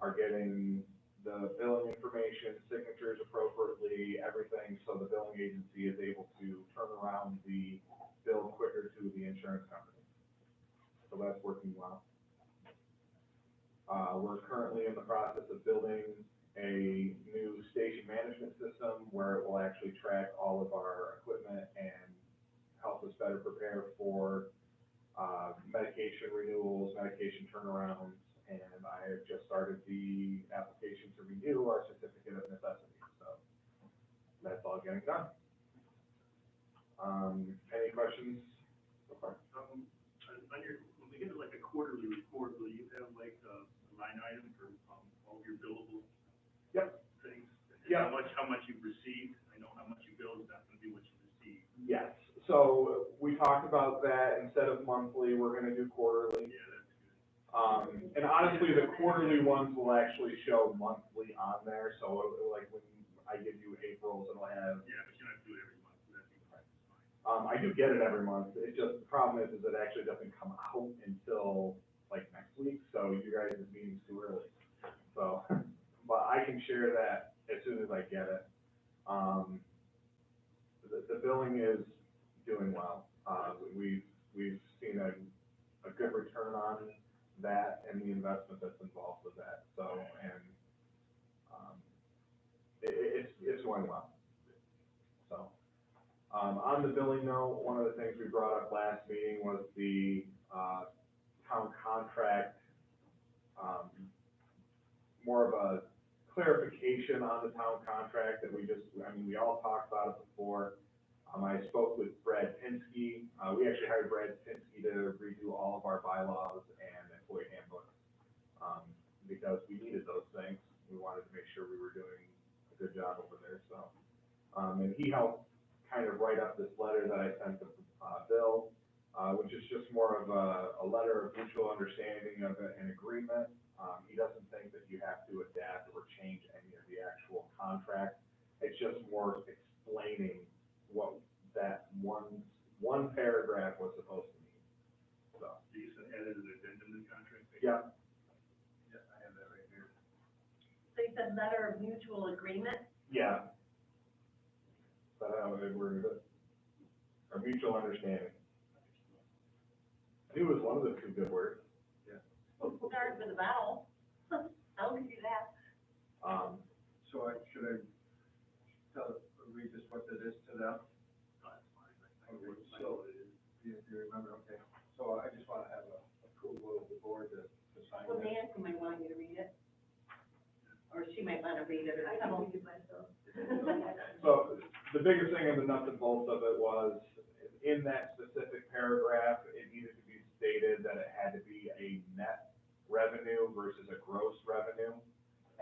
are getting the billing information, signatures appropriately, everything, so the billing agency is able to turn around the bill quicker to the insurance company. So that's working well. We're currently in the process of building a new station management system where it will actually track all of our equipment and help us better prepare for medication renewals, medication turnarounds, and I have just started the application to renew our certificate of necessity, so that's all getting done. Any questions so far? On your, when we get like a quarterly report, will you have like a line item for all of your billable things? Yeah. How much you've received? I know how much you bill is not gonna be what you receive. Yes, so we talked about that. Instead of monthly, we're gonna do quarterly. Yeah, that's good. And honestly, the quarterly ones will actually show monthly on there, so like when I give you April's, it'll have. Yeah, but you don't have to do it every month, so that'd be fine. I do get it every month. It just, the problem is it actually doesn't come out until like next week, so you guys' meeting's too early. So, but I can share that as soon as I get it. The billing is doing well. We've seen a good return on that and the investment that's involved with that, so, and, it's going well, so. On the billing note, one of the things we brought up last meeting was the, town contract, more of a clarification on the town contract that we all talked about it before. I spoke with Brad Pinsky, we actually hired Brad Pinsky to redo all of our bylaws and employee handbooks, because we needed those things. We wanted to make sure we were doing a good job over there, so. And he helped kind of write up this letter that I sent to, Bill, which is just more of a letter of mutual understanding of an agreement. He doesn't think that you have to adapt or change any of the actual contract. It's just more explaining what that one paragraph was supposed to mean, so. You said added an addendum to the contract? Yeah. Yeah, I have that right here. So you said letter of mutual agreement? Yeah. Is that how they worded it? Or mutual understanding. I knew it was one of the two good words. Start with a vowel. I'll give you that. So should I read just what it is to them? Okay, so, do you remember, okay, so I just wanna have a approval of the board to sign Well, this. Nancy might want you to read it. Or she might wanna read it I herself. can read it myself. So the biggest thing in the nuts and bolts of it was, in that specific paragraph, it needed to be stated that it had to be a net revenue versus a gross revenue.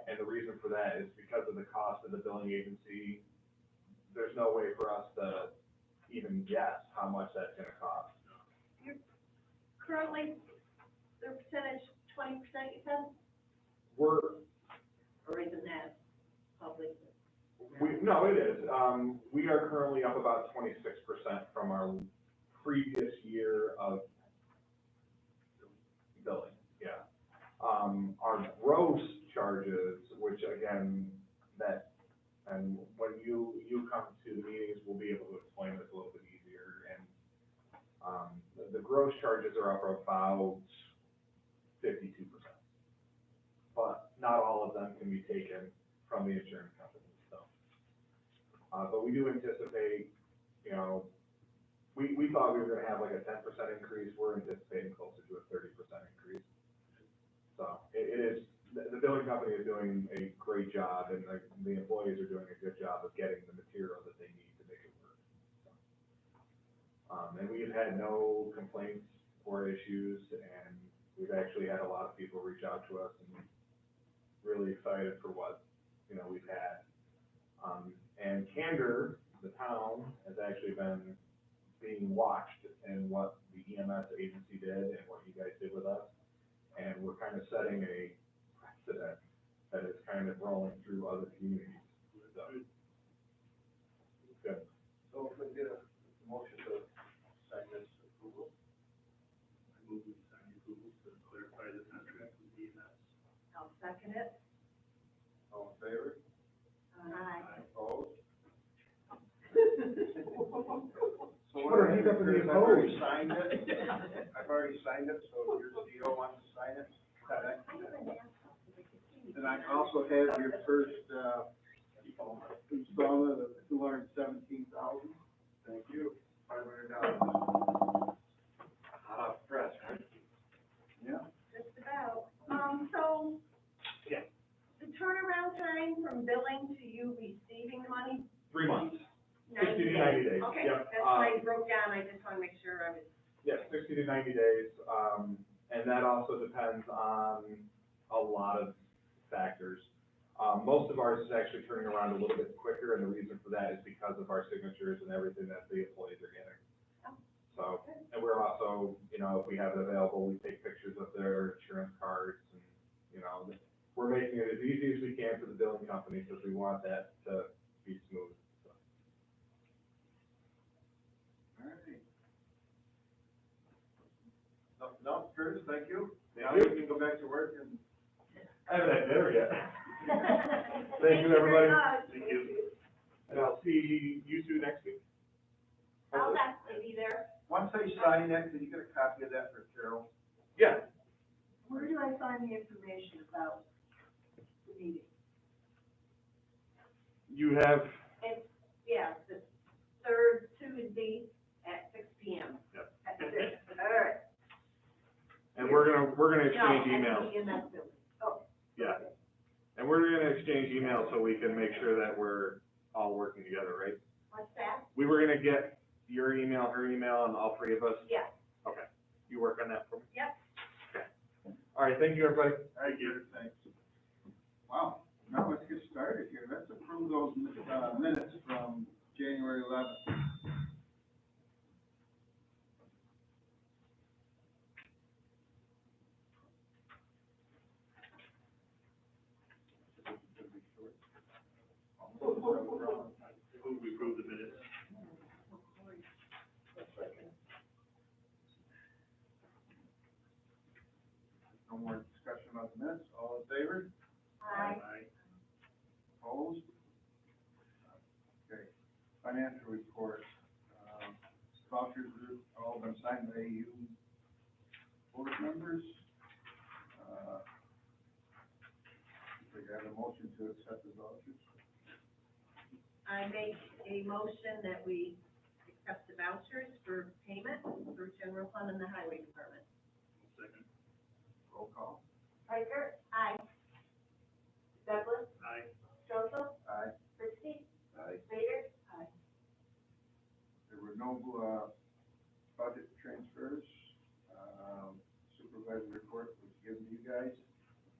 And the reason for that is because of the cost of the billing agency, there's no way for us to even guess how much that's gonna cost. Currently, their percentage 20%, you said? We're, Or isn't that public? no, it is, we are currently up about 26% from our previous year of billing, yeah. Our gross charges, which again, and when you come to the meetings, we'll be able to explain this a little bit easier, and, the gross charges are up about 52%. But not all of them can be taken from the insurance company, so. But we do anticipate, you know, we thought we were gonna have like a 10% increase, we're anticipating closer to a 30% increase. So it is, the billing company is doing a great job, and the employees are doing a good job of getting the material that they need to make it work. So, and we've had no complaints or issues, and we've actually had a lot of people reach out to us and really excited for what, you know, we've had. And Candor, the town, has actually been being watched in what the EMS agency did and what you guys did with us. And we're kind of setting a precedent that is kind of rolling through other communities. So, good. So if we get a motion to sign this approval, I move we sign the approval to clarify the contract with EMS. I'll second it. all in favor? Aye. Opposed? So What are you up in the I've already opposed? signed it, I've already signed it, so your CEO wants to sign it. And I also have your first, installment of $217,000. Thank you, $500. Hot off the press, right? Yeah. Just about. So. Yeah. The turnaround time from billing to you receiving the money? 3 months. 60 to 90 days. Okay, Yep. that's what I wrote down, I just wanna make sure I was. Yeah, 60 to 90 days, and that also depends on a lot of factors. Most of ours is actually turning around a little bit quicker, and the reason for that is because of our signatures and everything that the employees are getting. So, and we're also, you know, if we have it available, we take pictures of their insurance cards, and, you know, we're making it as easy as we can for the billing company, because we want that to be smooth. So. All right. No, Curtis, thank you. Now Thank you you. can go back to work and. I haven't had dinner yet. Thank you, everybody. Thank you. And I'll see you two next week. I'll be there. Once I sign that, can you get a copy of that for Carol? Yeah. Where do I find the information about the meeting? You have, It's, yeah, the third Tuesday at 6 p.m. Yep. At 6, all right. And we're gonna exchange No, emails, at the EMS building. Oh. yeah. And we're gonna exchange emails so we can make sure that we're all working together, right? What's that? We were gonna get your email, her email, and all three of us. Yeah. Okay, you work on that for me? Yep. Okay. All right, thank you, everybody. Thank you. Thanks. Wow, now let's get started here. Let's approve those, minutes from January 11th. Move we approve the minutes. No more discussion about the minutes. All in favor? Aye. Opposed? Okay. Financial report. Vouchers have all been signed by you board members. We have a motion to accept the vouchers. I make a motion that we accept the vouchers for payment for general fund and the highway department. Second. Roll call. Riker? Aye. Douglas? Aye. Joseph? Aye. Christie? Aye. Vader? Aye. There were no, budget transfers. Supervisor report was given to you guys.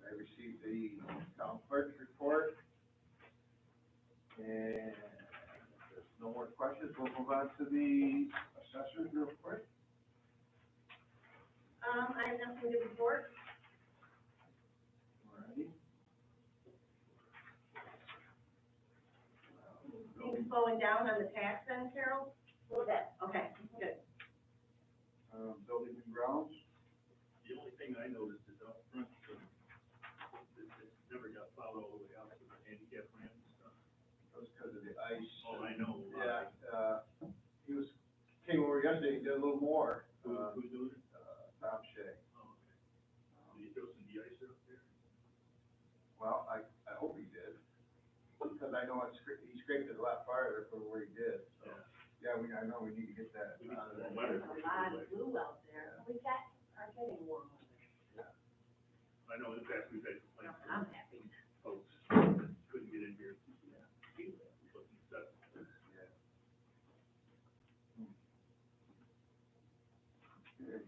I received the town clerk's report. And if there's no more questions, we'll move on to the assessor's report. I have nothing to report. Alrighty. Things slowing down on the tax end, Carol? A little bit. Okay, good. Building and grounds. The only thing I noticed is out front, it never got plowed all the way out to the handicap ramp and stuff. That was because of the ice. Oh, I know. Yeah, came over yesterday, he did a little more. Who's doing it? Tom Shea. Oh, okay. Did you throw some de-icer up there? Well, I hope he did, because I know he scraped it a lot farther from where he did, so. Yeah, I know we need to get that. We need out of some there. weather. There's a lot of glue out there. We are getting warm weather. I know in the past we've had complaints I'm from happy. folks that couldn't get in here. Looking stuff. Yeah. Okay,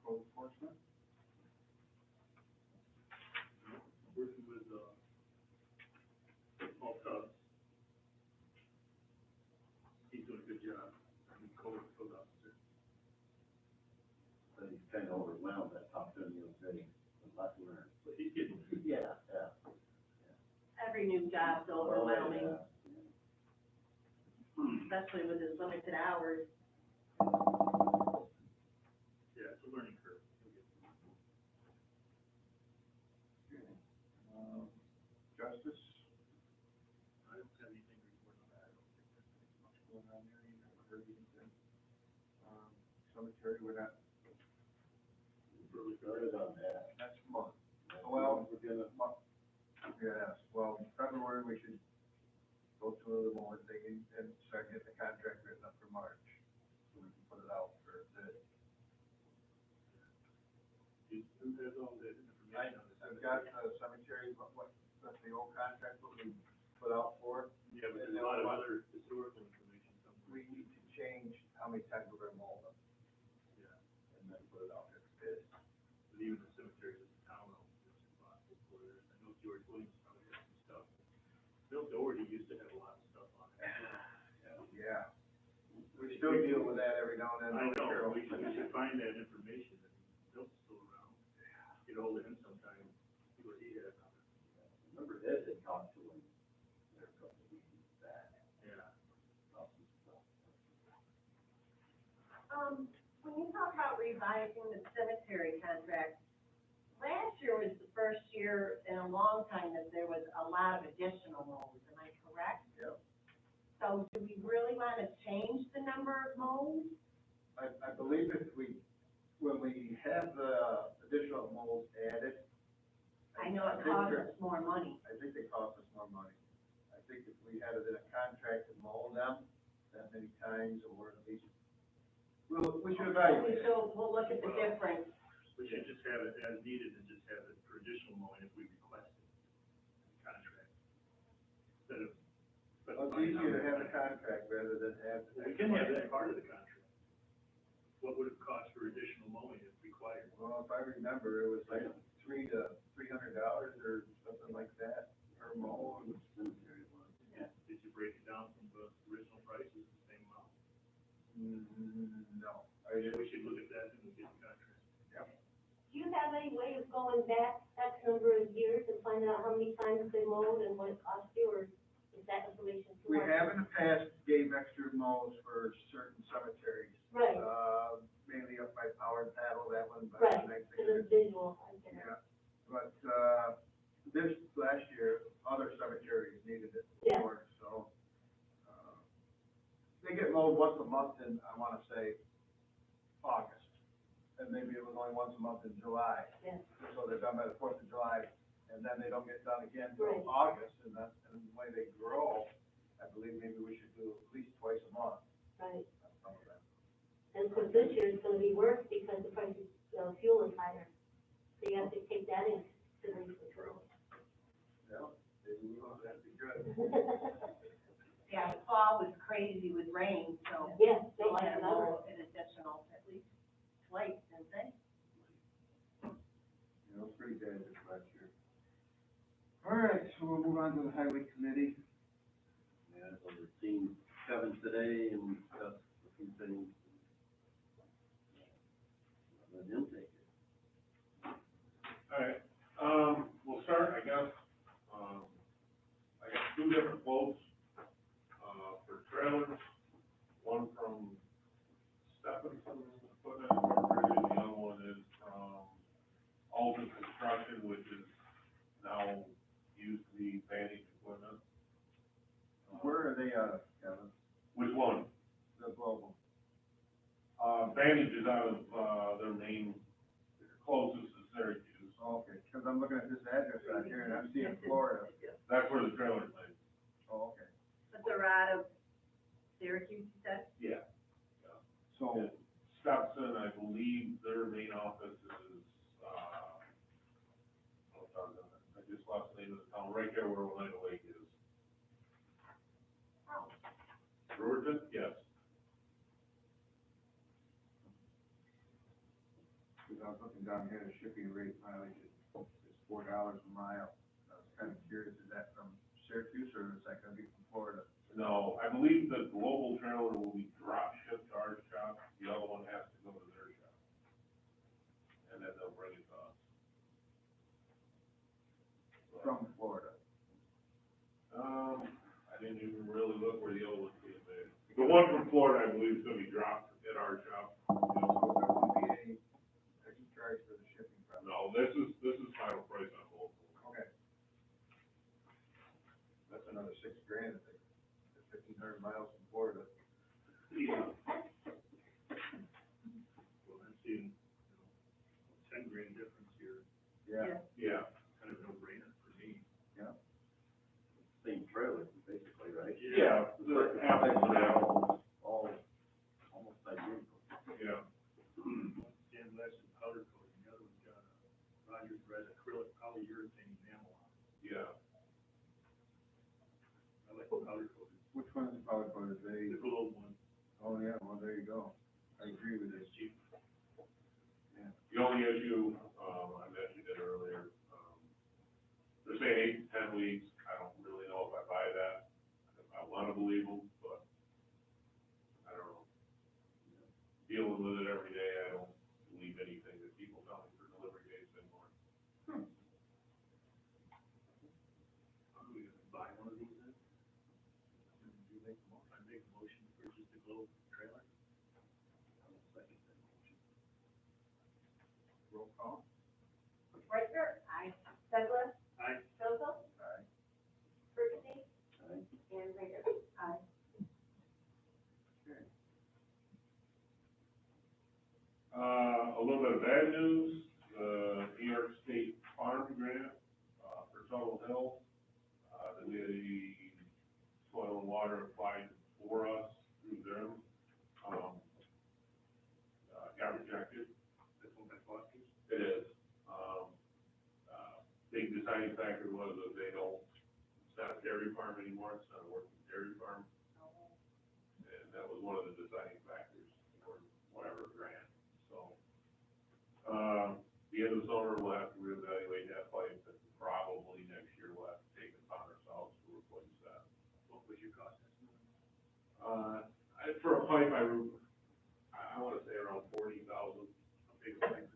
code enforcement. Working with, Paul Tubbs. He's doing a good job. I mean, code officer. But he's kind of overwhelmed, I talked to him the other day, a lot to learn. But he's getting, Yeah. Every new job's overwhelming, Oh, especially with his limited hours. yeah, it's a learning curve. Okay. Justice. I don't have anything to report on that. I don't think there's Much going on there, you haven't heard anything. Cemetery, we're not, We started on that. next month. Well, We're gonna, yes, well, February, we should go to a little more thing and start getting the contract written up for March, so we can put it out for bid. Who has all that information on this? I've got the cemetery, that's the old contract that we put out for. Yeah, but there's a lot of other historical information somewhere. We need to change how many times we're gonna mow them, Yeah, and then put it out for bid. but even the cemeteries in town, it's impossible for there. I know George Williams probably has some stuff. Bill Doherty used to have a lot of stuff on it. Yeah. We still deal with that every now and then. I know, Carol. we should find that information, and Bill's still around. Get ahold of him sometime, see what he has on it. remember Ed had talked to him there a couple of weeks back. Yeah. About some stuff. When you talk about revising the cemetery contract, last year was the first year in a long time that there was a lot of additional mows, am I correct? Yep. So do we really want to change the number of mows? I believe when we have the additional molds added. I know it think costs they're- us more money. I think they cost us more money. I think if we had it in a contract to mold them, then many times, or at least, we should evaluate it. So we'll look at the difference. We should just have it as needed and just have it for additional mowing if we request it, contract. Instead of. Well, it's easier to have a contract rather than have. We can have that part of the contract. What would it cost for additional mowing if required? Well, if I remember, it was like $300 to $300 or something like that per mow. Yeah. Did you break it down from the original price, is the same amount? No. Yeah, we should look at that and get the contract. Do you have any way of going back X number of years and finding out how many times they mowed and what it cost you, or is that information too We much? have in the past gave extra mows for certain cemeteries. Right, Mainly up by Power and Paddle, that one. But right, I because think it's visual, I get it. yeah, but, this last year, other cemeteries needed it Yeah. more, so. They get mowed once a month in, I wanna say, August. And maybe it was only once a month in July. Yeah. So they're done by the 4th of July, and then they don't get done again Right. until August, and that's, and the way they grow, I believe maybe we should do at least twice a month. Right, on some of them. and of course, this year it's gonna be worse because the price of, fuel is higher. So you have to take that into consideration. Yeah, maybe we won't, that'd be good. Yeah, the fall was crazy with rain, so. Yeah, They so like had another. an additional, at least twice, didn't they? You know, it's pretty bad this last year. All right, so we'll move on to the highway committee. Yeah, so we're seeing Kevin today and discuss a few things. Let him take it. Alright, we'll start, I guess, I got two different quotes, for trailers. One from Stephenson Equipment Incorporated, the other one is from Alton Construction, which is now used to be Vantage Equipment. Where are they out of, Kevin? Which one? The global. Vantage is out of, their main, closest to Syracuse. Oh, okay, because I'm looking at this address out here, and I'm seeing Florida. That's where the trailer's made. Oh, okay. But they're out of Syracuse, you said? Yeah. So, And Stepson, I believe their main office is, I just lost the name of the town, right there where Oneida Lake is. Georgia? Yes. because I was looking down here, the shipping rate mileage is $4 a mile. I was kind of curious, is that from Syracuse, or is that gonna be from Florida? No, I believe the global trailer will be drop shipped to our shop, the other one has to go to their shop. And then they'll bring it to us. From Florida. I didn't even really look where the other one's being made. The one from Florida, I believe, is gonna be dropped at our shop. So there won't be any extra charge for the shipping from. No, this is final price on both. Okay. That's another $6,000, I think. 1,500 miles from Florida. Yeah. Well, I'm seeing, $10,000 difference here, Yeah. Yeah. kind of no brainer for me. Same trailer, basically, right? Yeah, the apples and apples, All, almost identical. yeah. Sandblasted powder coating, the other one's got a Rogers red acrylic polyurethane enamel on it. Yeah. I like the powder coated, Which one is the power quota? They, the globe one, oh, yeah, well, there you go. I agree with this. it's cheap. The only issue, I mentioned it earlier, they're saying 8 to 10 weeks. I don't really know if I buy that. I wanna believe them, but I don't know. Dealing with it every day, I don't believe anything that people tell me for delivery dates anymore. Are we gonna buy one of these then? I make a motion to purchase the globe trailer. Roll call. Reichner? Aye. Douglas? Aye. Joseph? Aye. Ferguson? Aye. And Rager? Aye. Okay. A little bit of bad news, New York State Farm Grant, for Tuttle Hill, that we had a soil and water applied for us through in, got rejected. This one by Foster's. It is. Big deciding factor was that they don't, it's not a dairy farm anymore, it's not a working dairy farm. And that was one of the deciding factors for whatever grant, so. The end of the summer, we'll have to reevaluate that pipe, and probably next year we'll have to take it upon ourselves to replace that. What was your cost estimate? For a pipe, I wanna say around 40,000, a big pipe,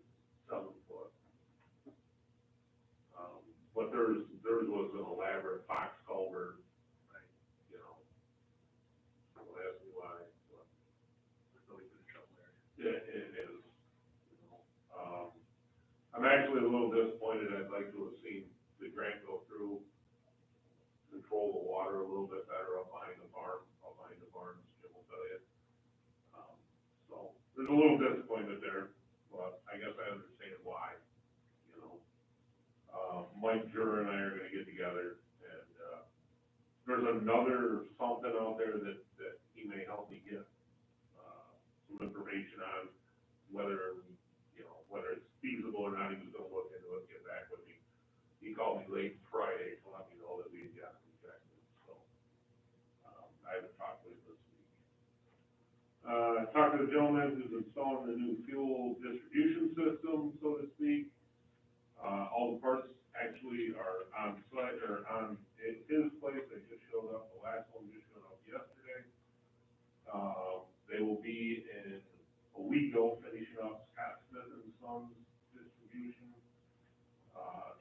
7 foot. But theirs was an elaborate box culvert, Right. you know. Don't ask me why, but There's always been trouble there. it is, you know. I'm actually a little disappointed, I'd like to have seen the grant go through, control the water a little bit better up behind the barns, Jim will tell you. So, there's a little disappointment there, but I guess I understand why, you know. Mike Jura and I are gonna get together, and, there's another something out there that he may help me get, some information on, whether, you know, whether it's feasible or not. He was gonna look into it, get back with me. He called me late Friday to let me know that we had gotten rejected, so, I haven't talked with him this week. Talked to the gentleman who's installing the new fuel distribution system, so to speak. All the parts actually are on site, or on his place, they just showed up, the last one just showed up yesterday. They will be in Owego, finishing up Scott Smith and Sons distribution,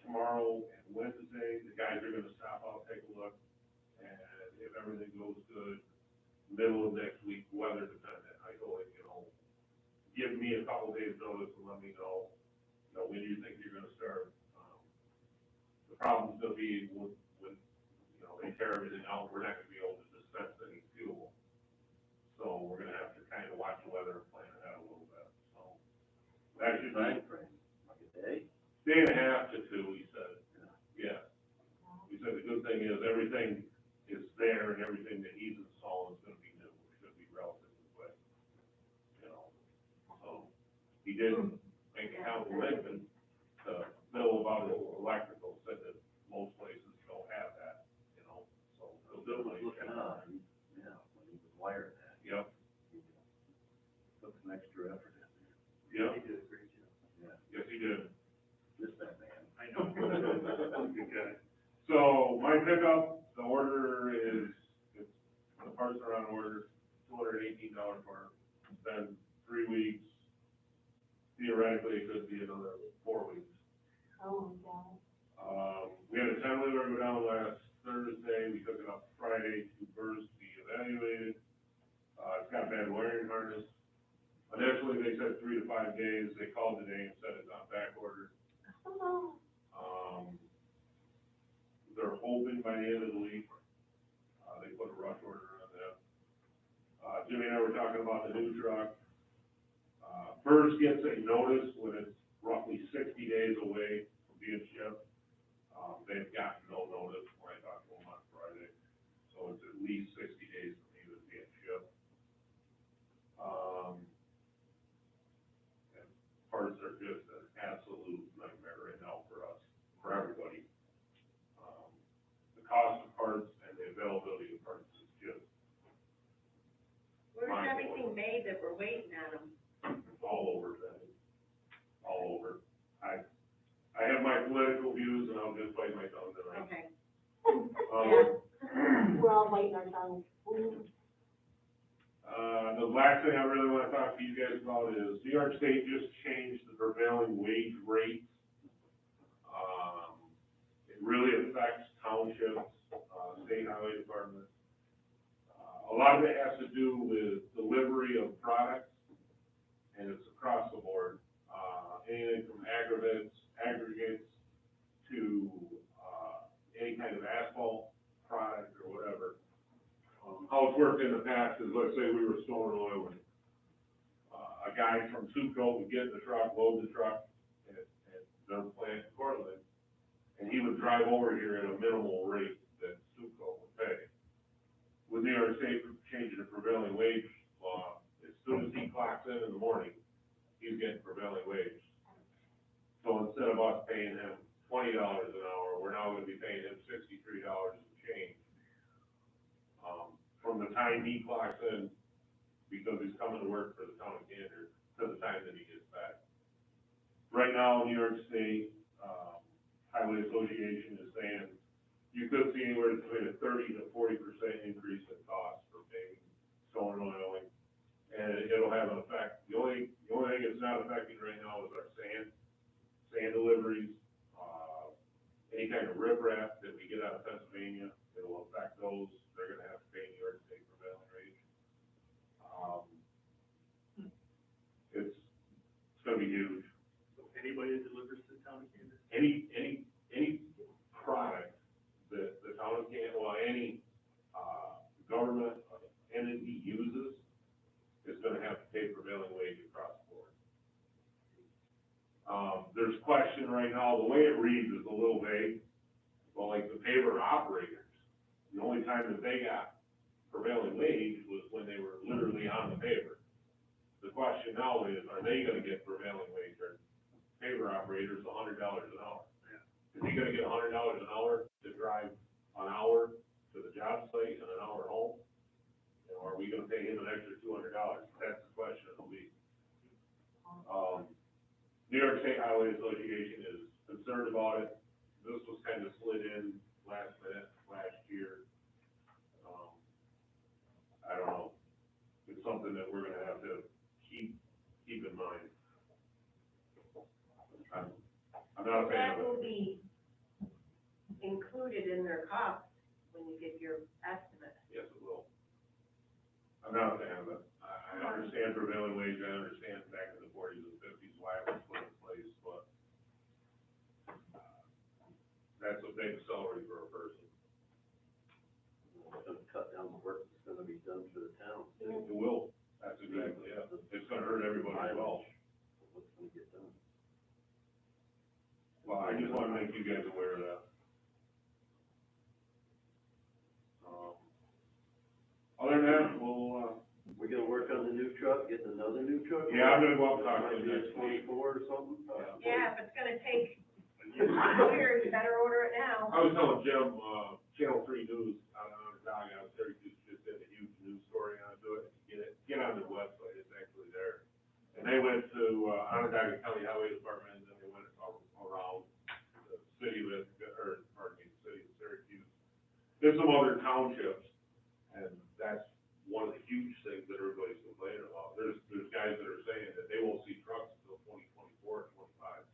tomorrow and Wednesday. The guys are gonna stop out, take a look, and if everything goes good, middle of next week, weather dependent. I told him, you know, give me a couple days notice and let me know, when do you think you're gonna start? The problem's gonna be when, you know, they tear everything out, we're not gonna be able to dispense any fuel. So we're gonna have to kind of watch the weather and plan it out a little bit, so. That should be. Like a day? Day and a half to 2, he said. Yeah. He said the good thing is everything is there and everything that he's installing is gonna be new, which should be relatively quick. You know, so he did make a compliment to Bill about his electrical, said that most places don't have that, you know, so he'll do it. Yeah, when he was wiring that, Yep, put some extra effort in there. yep, He did a great job. Yeah, yes, he did. just that man. I know. Good guy. So my pickup, the order is, the parts are on order, $218 part. It's been 3 weeks. Theoretically, it could be another 4 weeks. Oh, my God. We had a 10-wheeler go down last Thursday. We took it up Friday to Burrs to be evaluated. It's got a bad wiring harness. Initially, they said 3 to 5 days. They called today and said it's on back order. Oh, They're hoping by the end of the week, they put a rush order on that. Jimmy and I were talking about the new truck. Burrs gets a notice when it's roughly 60 days away from being shipped. They've gotten no notice when I talked to them on Friday, so it's at least 60 days from even being shipped. And parts are just an absolute nightmare right now for us, for everybody. The cost of parts and the availability of parts is just Where's everything made that we're waiting on them? all over, all over. I have my political views, and I'll just bite my tongue tonight. Okay. We're all biting our tongues. The last thing I really wanna talk to you guys about is New York State just changed the prevailing wage rate. It really affects townships, state highway departments. A lot of it has to do with delivery of products, and it's across the board. Anything from aggregates to, any kind of asphalt product or whatever. How it's worked in the past is, let's say we were storing oil, and, a guy from Suco would get in the truck, load the truck at their plant in Portland, and he would drive over here at a minimal rate that Suco would pay. with New York State changing the prevailing wage law, as soon as he clocks in the morning, he's getting prevailing wage. So instead of us paying him $20 an hour, we're now gonna be paying him $63 and change. From the time he clocks in, because he's coming to work for the town of Candor, to the time that he gets back. Right now, New York State, Highway Association is saying you could see anywhere between a 30 to 40% increase in cost for paving, stone and oiling. And it'll have an effect. The only thing it's not affecting right now is our sand deliveries, any kind of riprap that we get out of Pennsylvania, it'll affect those. They're gonna have to pay New York State prevailing rate. It's gonna be huge. So anybody that delivers to the town of Kansas? Any product that the town of Kansas, well, any, government entity uses is gonna have to pay prevailing wage across the board. There's question right now, the way it reads is a little vague, but like the paver operators, the only time that they got prevailing wage was when they were literally on the paver. The question now is, are they gonna get prevailing wage, or paver operators $100 an hour? Is he gonna get $100 an hour to drive an hour to the job site and an hour home? Or are we gonna pay him an extra $200? That's the question it'll be. New York State Highway Association is concerned about it. This was kind of slid in last minute, last year. I don't know. It's something that we're gonna have to keep in mind. I'm not a fan That of it. will be included in their cost when you get your estimate. Yes, it will. I'm not a fan of it. I understand prevailing wage, I understand back in the 40s and 50s why it was put in place, but that's a big salary for a person. It's gonna cut down the work that's gonna be done for the town. It will, that's exactly it. It's gonna hurt everybody as well. What's gonna get done? Well, I just wanna make you guys aware of that. Other than that, we'll, We're gonna work on the new truck, get another new truck? yeah, I'm gonna go up and talk to Might him be a next week. 24 or something? Yeah, if it's gonna take years, you better order it now. I was telling Jim, Channel 3 News on Onondaga, I was Syracuse, just did a huge news story onto it. Get on their website, it's actually there. And they went to, Onondaga County Highway Department, and then they went around the city of, or, pardon me, the city of Syracuse. There's some other townships, and that's one of the huge things that everybody's complaining about. There's guys that are saying that they won't see trucks until 2024 or 25.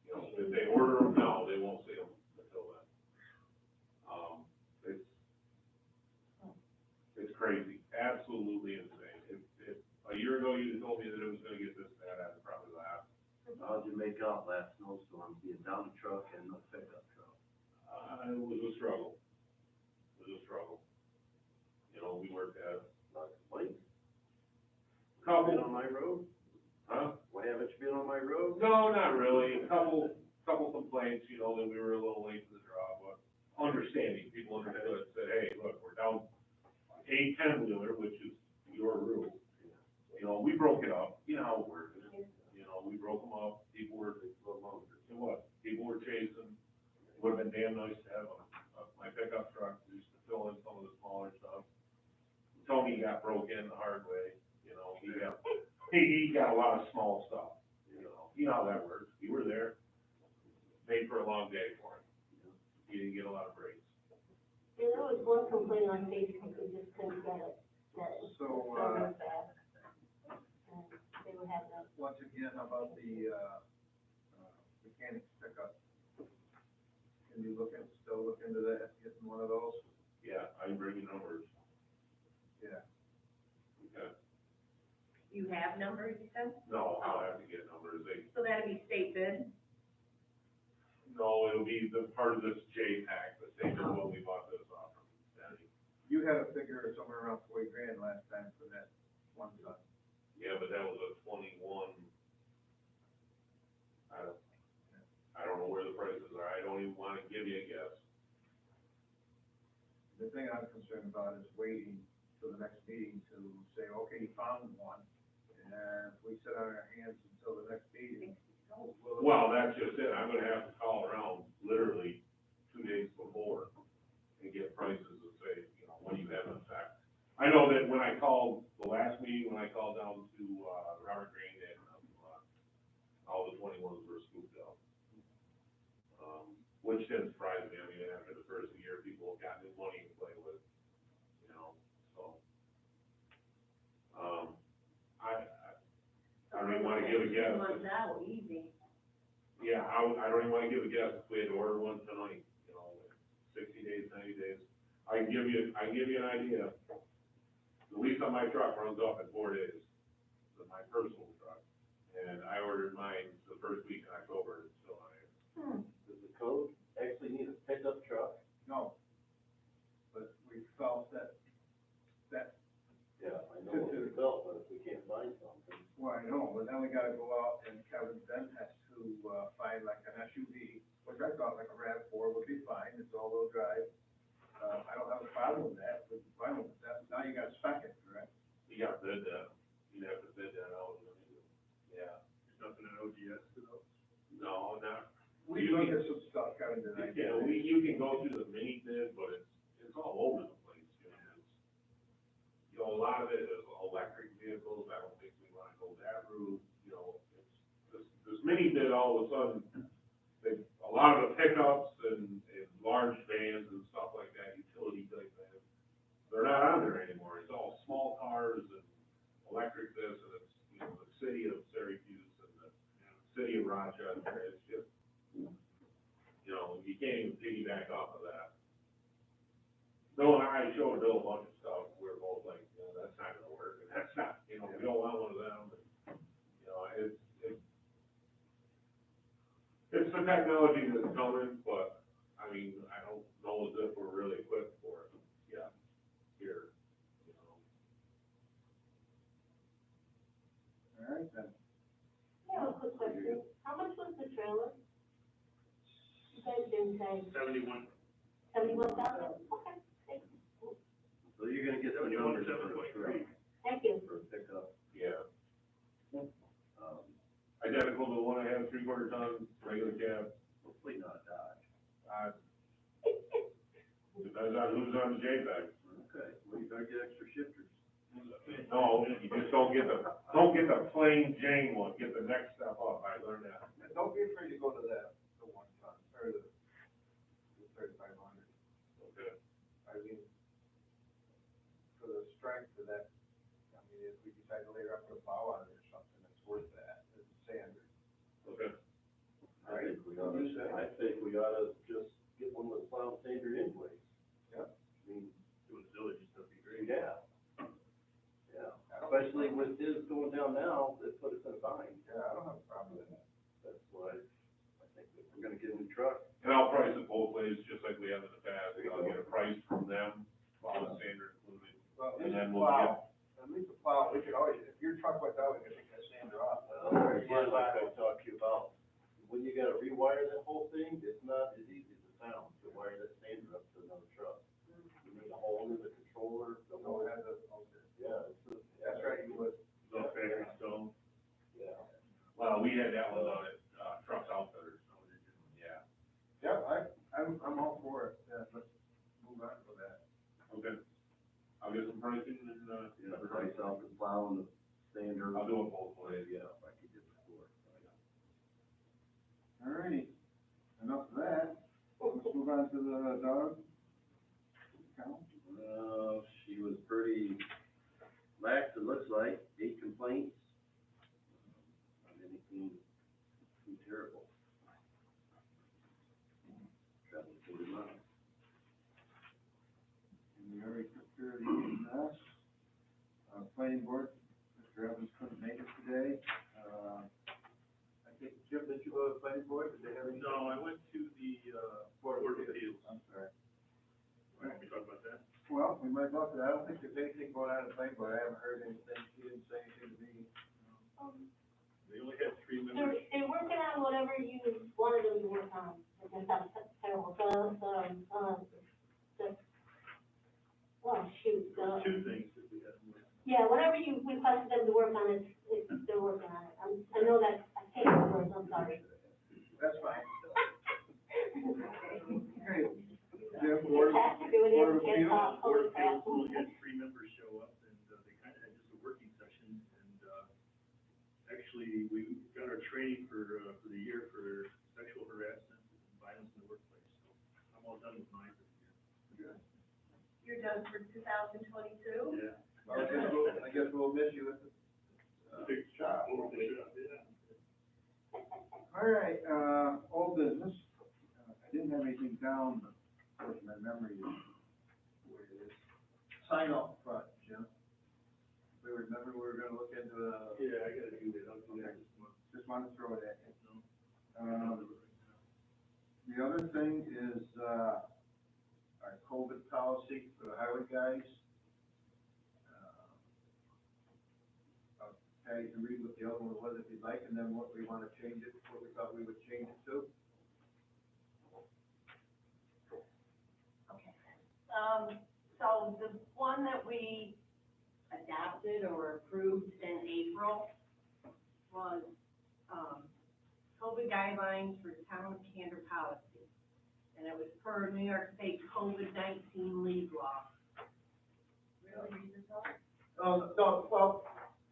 You know, if they order them now, they won't see them until then. It's crazy, absolutely insane. If a year ago you'd have told me that it was gonna get this bad, I'd probably laugh. How'd you make out last snowstorm, being down a truck and no pickup truck? It was a struggle. It was a struggle. You know, we worked at it. Not complaints? Couple. Been on my road? Huh? Why haven't you been on my road? No, not really. A couple complaints, you know, that we were a little late to the draw, but understanding, people understood, said, hey, look, we're down a 10-wheeler, which is your rule. You know, we broke it up, you know how it works. You know, we broke them up, people were, it was, people were chasing. Would've been damn nice to have my pickup truck used to fill in some of the smaller stuff. Tony got broke in the hard way, you know, he got a lot of small stuff, you know how that works. You were there, paid for a long day for him. He didn't get a lot of breaks. And there was one complaint on Facebook, we just couldn't get it, that it So, was bad. And they were having a, once again, about the, mechanics pickup. Can you still look into that, getting one of those? Yeah, I can bring you numbers. Yeah. Okay. You have numbers, you said? No, I'll have to get numbers. So that'd be state bid? No, it'll be the part of this J-Pack, the same as what we bought this off from Danny. You had a figure of somewhere around 40 grand last time for that one ton. Yeah, but that was a 21. I don't know where the prices are. I don't even wanna give you a guess. the thing I'm concerned about is waiting till the next meeting to say, okay, you found one. And if we sit on our hands until the next meeting, Well, that's just it, I'm gonna have to call around literally 2 days before and get prices and say, you know, what do you have in effect? I know that when I called the last meeting, when I called down to, Robert Green and, all the 21s were scooped up. Which didn't surprise me, I mean, after the first year, people have got new money to play with, you know, so. I don't even wanna give a guess. Now, easy. Yeah, I don't even wanna give a guess if we had to order one tonight, you know, 60 days, 90 days. I can give you an idea. The lease on my truck runs off in 4 days, my personal truck. And I ordered mine the first week in October, and it's still on here. Does the code actually need a pickup truck? no. But we felt that, Yeah, I know what we felt, but if we can't find something. well, I know, but then we gotta go out and Kevin then has to, find like an SUV, which I thought like a RAV4 would be fine, it's all-wheel drive. I don't have a problem with that, but fine with that, now you gotta spec it, correct? You gotta bid that, you'd have to bid that out. Yeah. There's nothing in OGS to those. No, not, We looked at some stuff, Kevin, tonight. yeah, you can go through the mini bid, but it's all over the place, you know. You know, a lot of it is electric vehicles, I don't think we wanna go that route, you know, this mini bid all of a sudden, a lot of the pickups and large vans and stuff like that, utility type vans, they're not on there anymore, it's all small cars and electric this, and it's, you know, the city of Syracuse and the city of Rochester, it's just, you know, you can't even piggyback off of that. Bill and I showed Bill a bunch of stuff, we were both like, you know, that's not gonna work, and that's not, you know, we don't want one of them, and, you know, it's the technology that's coming, but, I mean, I don't know as if we're really equipped for it yet, here, you know. All right, then. Yeah, a quick question. How much was the trailer? You guys didn't say 71. 71,000? Okay, thank you. So you're gonna get some 71, numbers for 7.3. Thank you. for pickup. Yeah. Um, Identical to the one I have, 3/4 ton, regular cab, hopefully not Dodge. depends on who's on the JPEG. Okay, well, you gotta get extra shifters. No, you just don't get the plain Jane one, get the next step up, I learned that. And don't be afraid to go to that, the 1 ton, or the 3,500. Okay. I mean, for the strength of that, I mean, if we decide to later put a plow on it or something, it's worth that, it's standard. Okay. I think we oughta just get one with a plow sander anyways. Yeah. I mean, Doing village stuff be great. yeah. Yeah, especially with his going down now, it put us in a bind. Yeah, I don't have a problem with that. That's why I think if we're gonna get a new truck. And I'll price it both ways, just like we have in the past, I'll get a price from them, plow and sander included, Well, and at then least the we'll plow, get, at least the plow, we could always, if your truck went down, we could take that sander off. Again, like I talked to you about, when you gotta rewire that whole thing, it's not as easy as it sounds to wire that sander up to another truck. You need a whole new controller, the No, whole, it has a, okay. yeah, That's right, you would. It's all factory stone. yeah. well, we had that one on it, Trucks Outfitters, so, yeah. Yeah, I'm all for it, yeah, let's move on for that. Okay. I'll get some pricing and, Yeah, price out the plow and the sander. I'll do it both ways. Yeah, if I could get the floor. All righty, enough of that, let's move on to the dog count. She was pretty lax, it looks like, 8 complaints. Not anything too terrible. Travel to the month. And we already took care of the EMS. Planning board, Mr. Evans couldn't make it today. I think, Jim, did you go to the planning board, did they have any? No, I went to the, Board of Appeals. I'm sorry. Why don't we talk about that? Well, we might go to that, I don't think there's anything going on in the planning board, I haven't heard anything, he didn't say anything to me. They only had 3 They're, members. they're working on whatever you wanted them to work on, which is not terrible, so, the well, shoot, Two things that we had. yeah, whatever you requested them to work on, they're working on it. I know that, I can't remember, I'm sorry. That's fine. Great. Jim, board, Has to do with board it, of it's, appeals? holy crap. We had three members show up, and they kind of had just a working session, and actually, we got our training for the year for sexual harassment and violence in the workplace, so I'm all done with mine for the year. You're done for 2022? Yeah. Well, I guess we'll miss you at the, Big shop. Yeah. All right, old business. I didn't have anything down, but of course my memory is the way it is. Sign up front, Jim. We remember we were gonna look into, Yeah, I gotta do that, I'll do that this month. just wanted to throw it at you. No. The other thing is, our COVID policy for the highway guys. Patty can read what the other one was if you'd like, and then what we wanna change it, what we thought we would change it to. So the one that we adopted or approved in April was, COVID guidelines for town Candor policy. And it was per New York State COVID-19 leave law. Really read this off? No, well,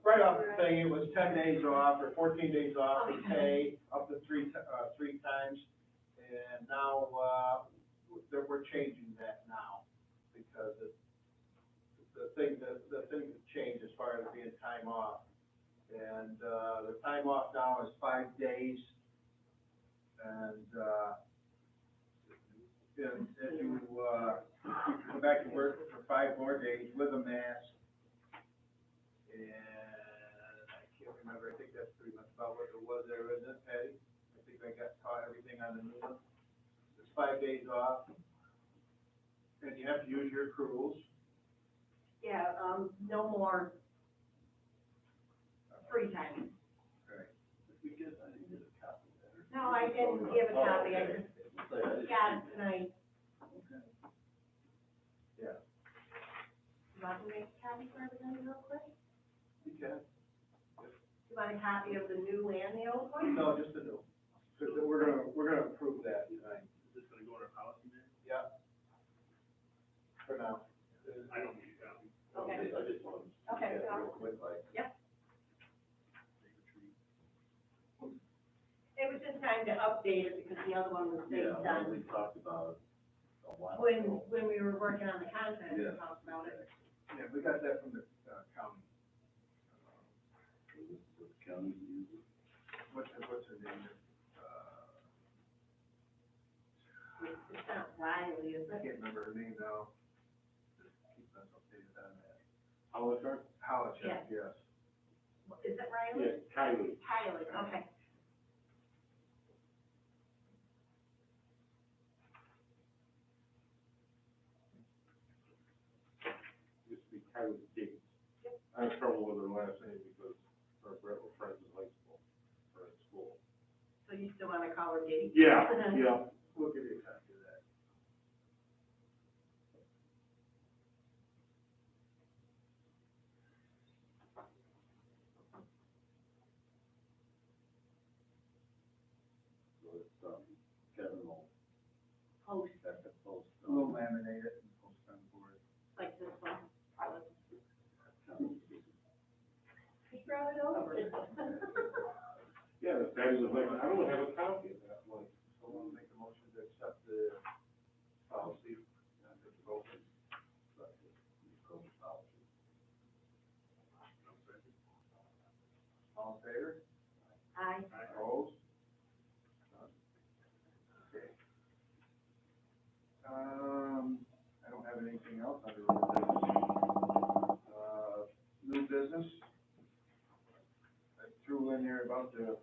right off the thing, it was 10 days off or 14 days off with pay, up to three times. And now, we're changing that now, because the thing that changed as far as being time off. And, the time off now is 5 days. And, if you come back to work for 5 more days with a mask. And I can't remember, I think that's pretty much about what it was there, isn't it, Patty? I think I got taught everything on the new one. It's 5 days off. And you have to use your accruals. Yeah, no more free time. Right. I didn't get a copy of that. No, I didn't give a copy, I just got it tonight. Yeah. You want to make a copy for everybody real quick? You can. You want a copy of the new and the old one? No, just the new. Because we're gonna approve that tonight. Is this gonna go in our policy now? Yeah. For now. I don't need a copy. Okay. I just wanted to see Okay, that so- real quick, like, It was just time to update it because the other one was yeah, done. we talked about it a while When ago. we were working on the contract, we Yeah. talked about it. Yeah, we got that from the, county. What the county uses. What's her name? It's not Riley, is I it? can't remember her name now. Just keep us updated on that. Howard? Howard, yes. Is it Riley? Yeah, Kylie. Kylie, okay. Used to be Kylie Gates. I have trouble with her last name because her Brett were friends in high school, or at school. So you still wanna call her Dee? Yeah, yeah. We'll give you a copy of that. So it's, Kevin will Post, have to post. We'll laminate it and post on the board. like this one. He brought it over. Yeah, the guys was like, I don't have a copy of that, like, So we'll make a motion to accept the policy, the vote. All in favor? Aye. Opposed? Okay. I don't have anything else under new business. New business. I threw in there about the,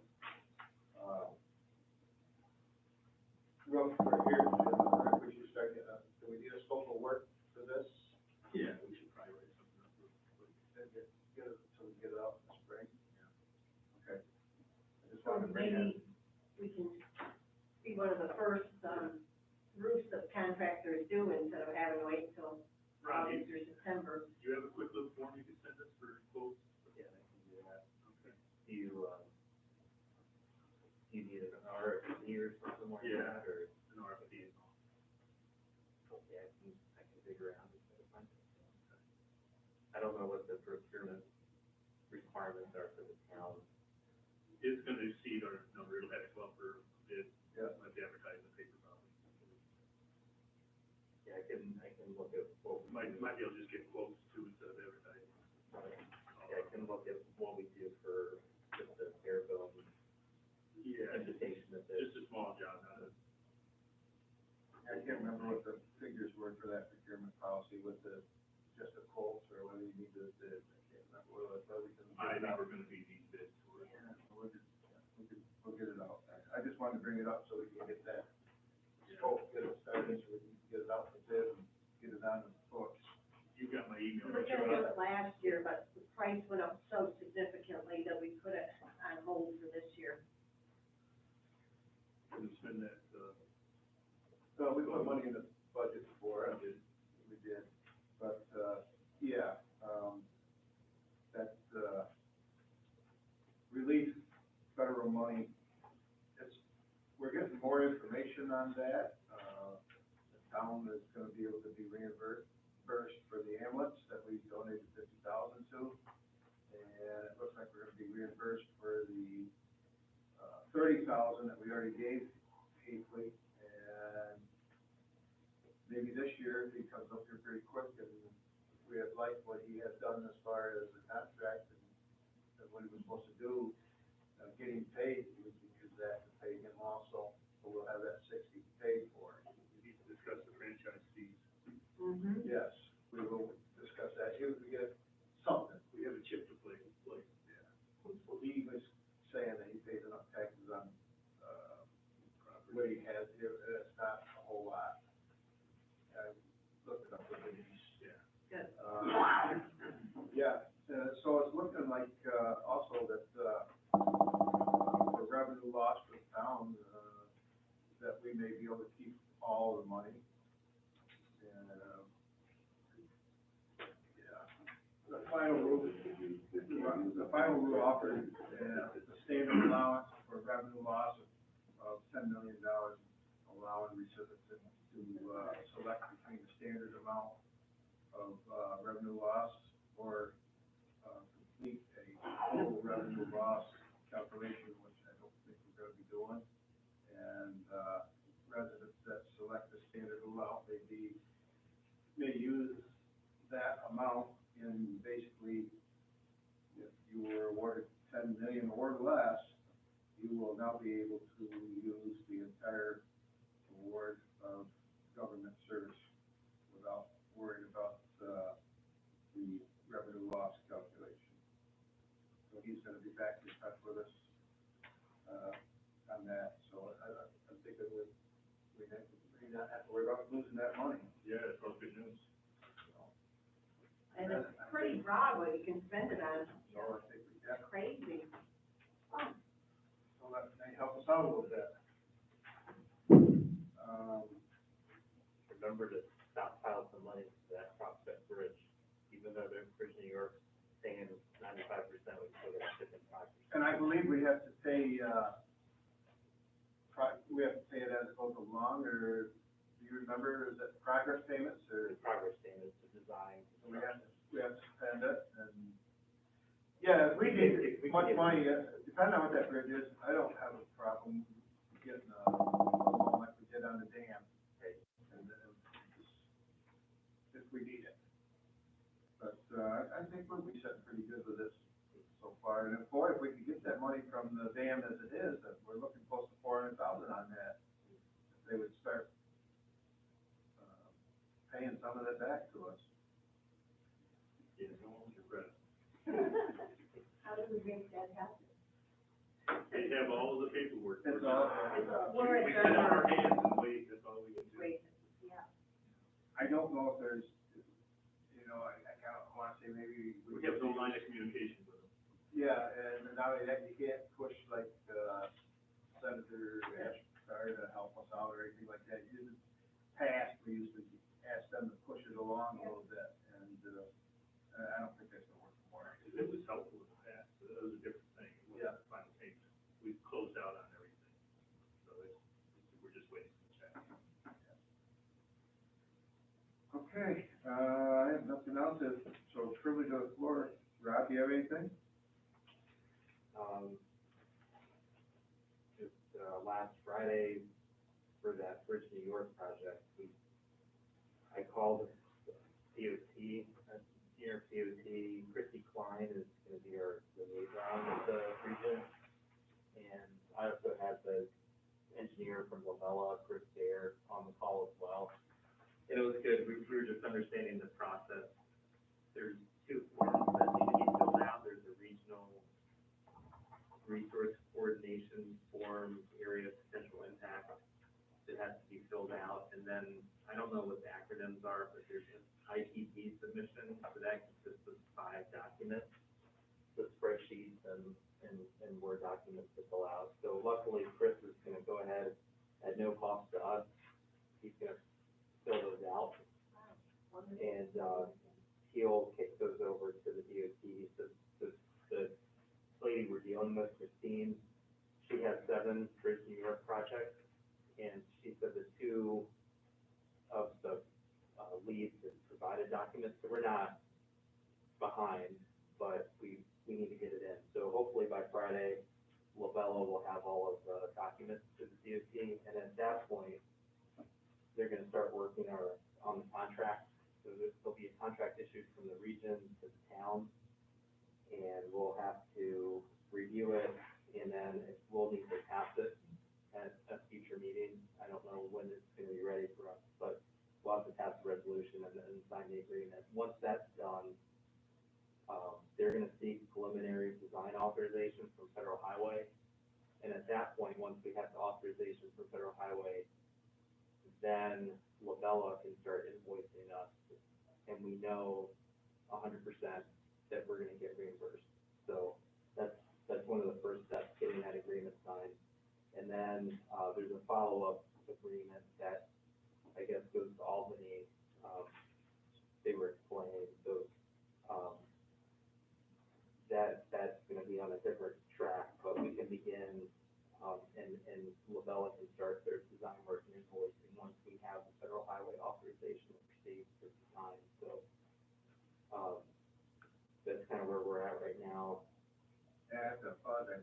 road for here, if we should start, do we need a scope of work for this? Yeah, we should probably write something up real quick. And get it, so we get it out in the spring? Okay. I just wanted to bring that. Maybe we can be one of the first, roofs that the contractor is doing instead of having to wait till August or September. Do you have a quick little form you can send us for quotes? Yeah, I can do that. Okay. Do you need an RFP or something like Yeah. that, or? An RFP and all. Okay, I can figure out if I can find it. I don't know what the procurement requirements are for the town. It's gonna exceed our number, it'll have to go up for bid, Yeah. like the advertising paper probably. Yeah, I can look at what we Might do. be able to just get quotes too instead of advertising. Yeah, I can look at what we do for just the bare bones Yeah, invitation of this. just a small job, not a. I can't remember what the figures were for that procurement policy with the, just the quotes or whether you need to, I can't remember what it was, but we can. I think we're gonna be these bids for it. Yeah, we'll get it out. I just wanted to bring it up so we can get that scope, get it started, so we can get it out for bid and get it on the books. You got my email. We were gonna do it last year, but the price went up so significantly that we put it on hold for this year. Can we spend that, So we put money in the budget for it, we did, but, yeah, that, relief federal money, we're getting more information on that. The town is gonna be able to be reimbursed for the ambulance that we donated 50,000 to. And it looks like we're gonna be reimbursed for the, 30,000 that we already gave Hafley. And maybe this year, if he comes up here pretty quick and we have liked what he has done as far as the contract and what he was supposed to do, getting paid, we can use that to pay him also, so we'll have that 60 paid for. we need to discuss the franchise fees. Mm-hmm. Yes, we will discuss that, here we get something. We have a chip to play, He was saying that he pays enough taxes on, what he has here, it's not a whole lot. I looked it up with Denise. Yeah. Good. Yeah, so it's looking like, also that, the revenue loss for the town, that we may be able to keep all the money. And, yeah, the final rule offered, the standard allowance for revenue loss of $10 million, allowing recipients to, select between the standard amount of, revenue loss or, complete a total revenue loss calculation, which I don't think we're gonna be doing. And, residents that select the standard amount may use that amount in basically, if you were awarded 10 million or less, you will now be able to use the entire award of government service without worrying about, the revenue loss calculation. So he's gonna be back in touch with us, on that, so I'm thinking we may not have to worry about losing that money. Yeah, that's all good news. And it's pretty broad what you can spend it on. So I think we got, Crazy. so that may help us out a little bit. Remember to stockpile some money for that Prospect Bridge, even though the Bridge New York saying 95%, we still got 55%. And I believe we have to pay, we have to pay it as it goes along, or do you remember, is it progress payments, or? The progress payments, the design. We have to spend it, and, yeah, if we need much money, depending on what that bridge is, I don't have a problem getting a loan like we did on the dam. And then, if we need it. But, I think we'll be set pretty good with this so far, and if we could get that money from the dam as it is, that we're looking close to 400,000 on that. If they would start, paying some of that back to us. Yeah, no one's your credit. How do we make that happen? They have all of the paperwork. It's all- We're We sit on our hands and wait, that's all we can do. Wait, Yeah. I don't know if there's, you know, I kind of want to say maybe. We have no line of communication with them. Yeah, and not only that, you can't push like, Senator Ashkar to help us out or anything like that. In the past, we used to ask them to push it along a little bit, and, I don't think that's gonna work for us. It was helpful in the past, but that was a different thing. It wasn't the final payment. We've closed out on everything. So we're just waiting for the check. Okay, I have nothing else, so it's privilege of the floor. Rob, do you have anything? Just, last Friday for that Bridge New York project, I called DOT, senior DOT, Christy Klein is gonna be our liaison with the region. And I also had the engineer from Lamella, Chris Dare, on the call as well. And it was good, we were just understanding the process. There's two forms that need to be filled out, there's a regional resource coordination form, area of potential impact that has to be filled out, and then, I don't know what the acronyms are, but there's an ITP submission, so that consists of 5 documents, the spreadsheets and Word documents to fill out. So luckily, Chris is gonna go ahead at no cost to us, he's gonna fill those out. And, he'll kick those over to the DOT, so the lady we're dealing with, Christine, she has 7 Bridge New York projects, and she said the 2 of the, leads have provided documents, so we're not behind, but we need to get it in. So hopefully by Friday, Lavella will have all of the documents to the DOT, and at that point, they're gonna start working on the contract. So there'll be a contract issued from the region to the town, and we'll have to review it, and then we'll need to pass it at a future meeting. I don't know when it's gonna be ready for us, but we'll have to pass the resolution and then sign the agreement. Once that's done, they're gonna seek preliminary design authorization from Federal Highway. And at that point, once we have the authorization from Federal Highway, then Lavella can start invoicing us, and we know 100% that we're gonna get reimbursed. So that's one of the first steps, getting that agreement signed. And then, there's a follow-up agreement that, I guess, goes to Albany, they were explaining, so, that's gonna be on a different track, but we can begin, and Lavella can start their design work and invoicing once we have the Federal Highway authorization received for design. So, that's kind of where we're at right now. I have to apologize,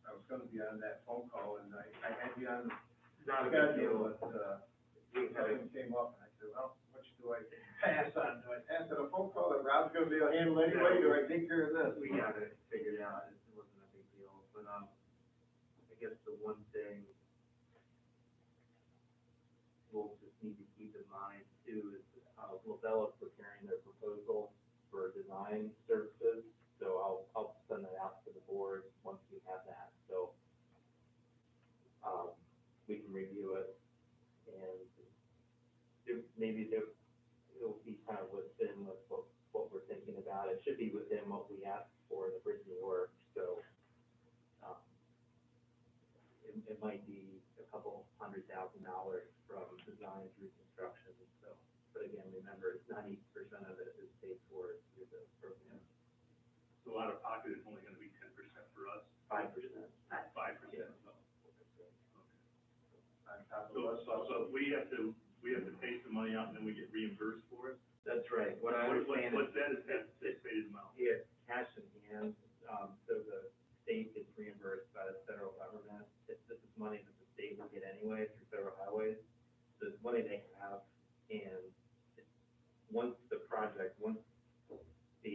I was gonna be on that phone call, and I had you on Not a the big schedule, deal. but, We had a- something came up, and I said, well, which do I pass on? Do I pass on a phone call that Rob's gonna be able to handle anyway, do I take care of this? We got it figured out, it wasn't a big deal, but, I guess the one thing we'll just need to keep in mind too is, Labella's preparing their proposal for design services, so I'll send that out to the board once we have that, so, we can review it, and it'll be kind of within what we're thinking about. It should be within what we asked for the Bridge New York, so, it might be a couple $100,000 from design through construction, so, but again, remember, 90% of it is paid for through the program. So out of pocket is only gonna be 10% for us, 5%. 5%. On top of So, us, so we have to pay some money out and then we get reimbursed for it? That's right, what I understand What's is, that, is that anticipated amount? it's cash in hand, so the state gets reimbursed by the federal government. This is money that the state will get anyway through Federal Highways, so it's money they have, and once the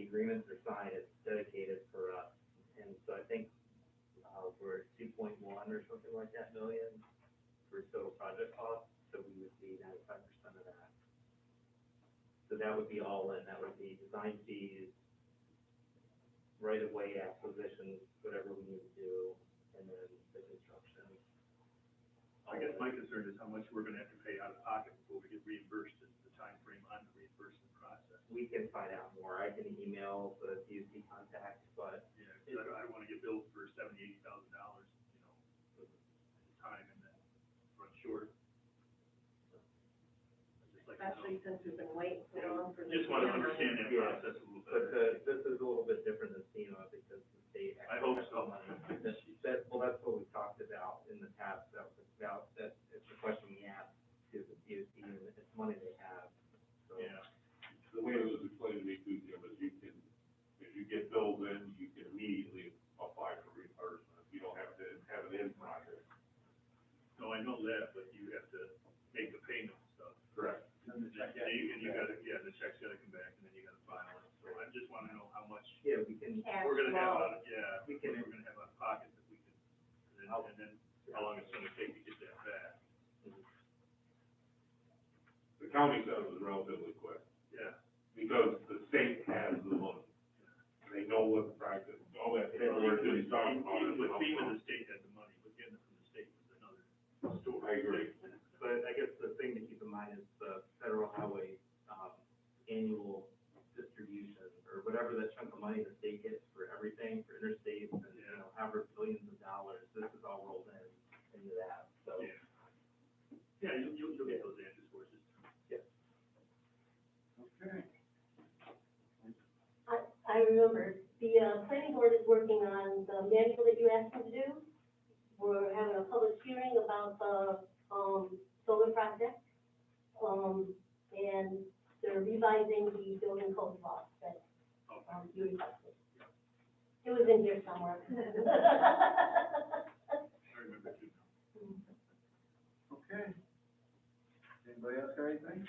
agreements are signed, it's dedicated for us. And so I think, we're at 2.1 or something like that million for total project cost, so we would be 95% of that. So that would be all in, that would be design fees, right-of-way acquisitions, whatever we need to do, and then the construction. I guess my concern is how much we're gonna have to pay out of pocket before we get reimbursed, and the timeframe on the reimbursement process. We can find out more, I can email the DOT contact, but Yeah, 'cause I don't wanna get billed for $78,000, for the time and then run short. Just like especially since we've been waiting so long for the. Just want to understand that process a little But, better. this is a little bit different than FEMA because the state I actually hope has so. the money. That's what we talked about in the past, that was about, that it's the question we asked to the DOT, and it's money they have, so. Yeah. The way it was explained to me too, Jim, is you can, if you get bills in, you can immediately apply for reimbursement. You don't have to have an in project. No, I know that, but you have to make the payment and stuff. Correct. And you gotta, yeah, the check's gotta come back and then you gotta file it. So I just wanna know how much Yeah, we can, Cash we're gonna have flow. out of, yeah, We can- we're gonna have out of pocket that we can, and then how long it's gonna take to get that back. The county says it's relatively quick, Yeah. because the state has the money. They know what the practice, all that paperwork that he's talking about. Even is with up FEMA, front. the state had the money, but getting it from the state was another story. I agree. but I guess the thing to keep in mind is the federal highway, annual distribution, or whatever that chunk of money the state gets for everything, for interstates, and, you know, however billions of dollars, this is all rolled into that, so. Yeah. Yeah, you'll get those answers for us. Okay. I remember, the, planning board is working on the manual that you asked me to do. We're having a public hearing about the, solar project. And they're revising the building code law that, you requested. It was in here somewhere. I remember too. Okay. Anybody else got anything?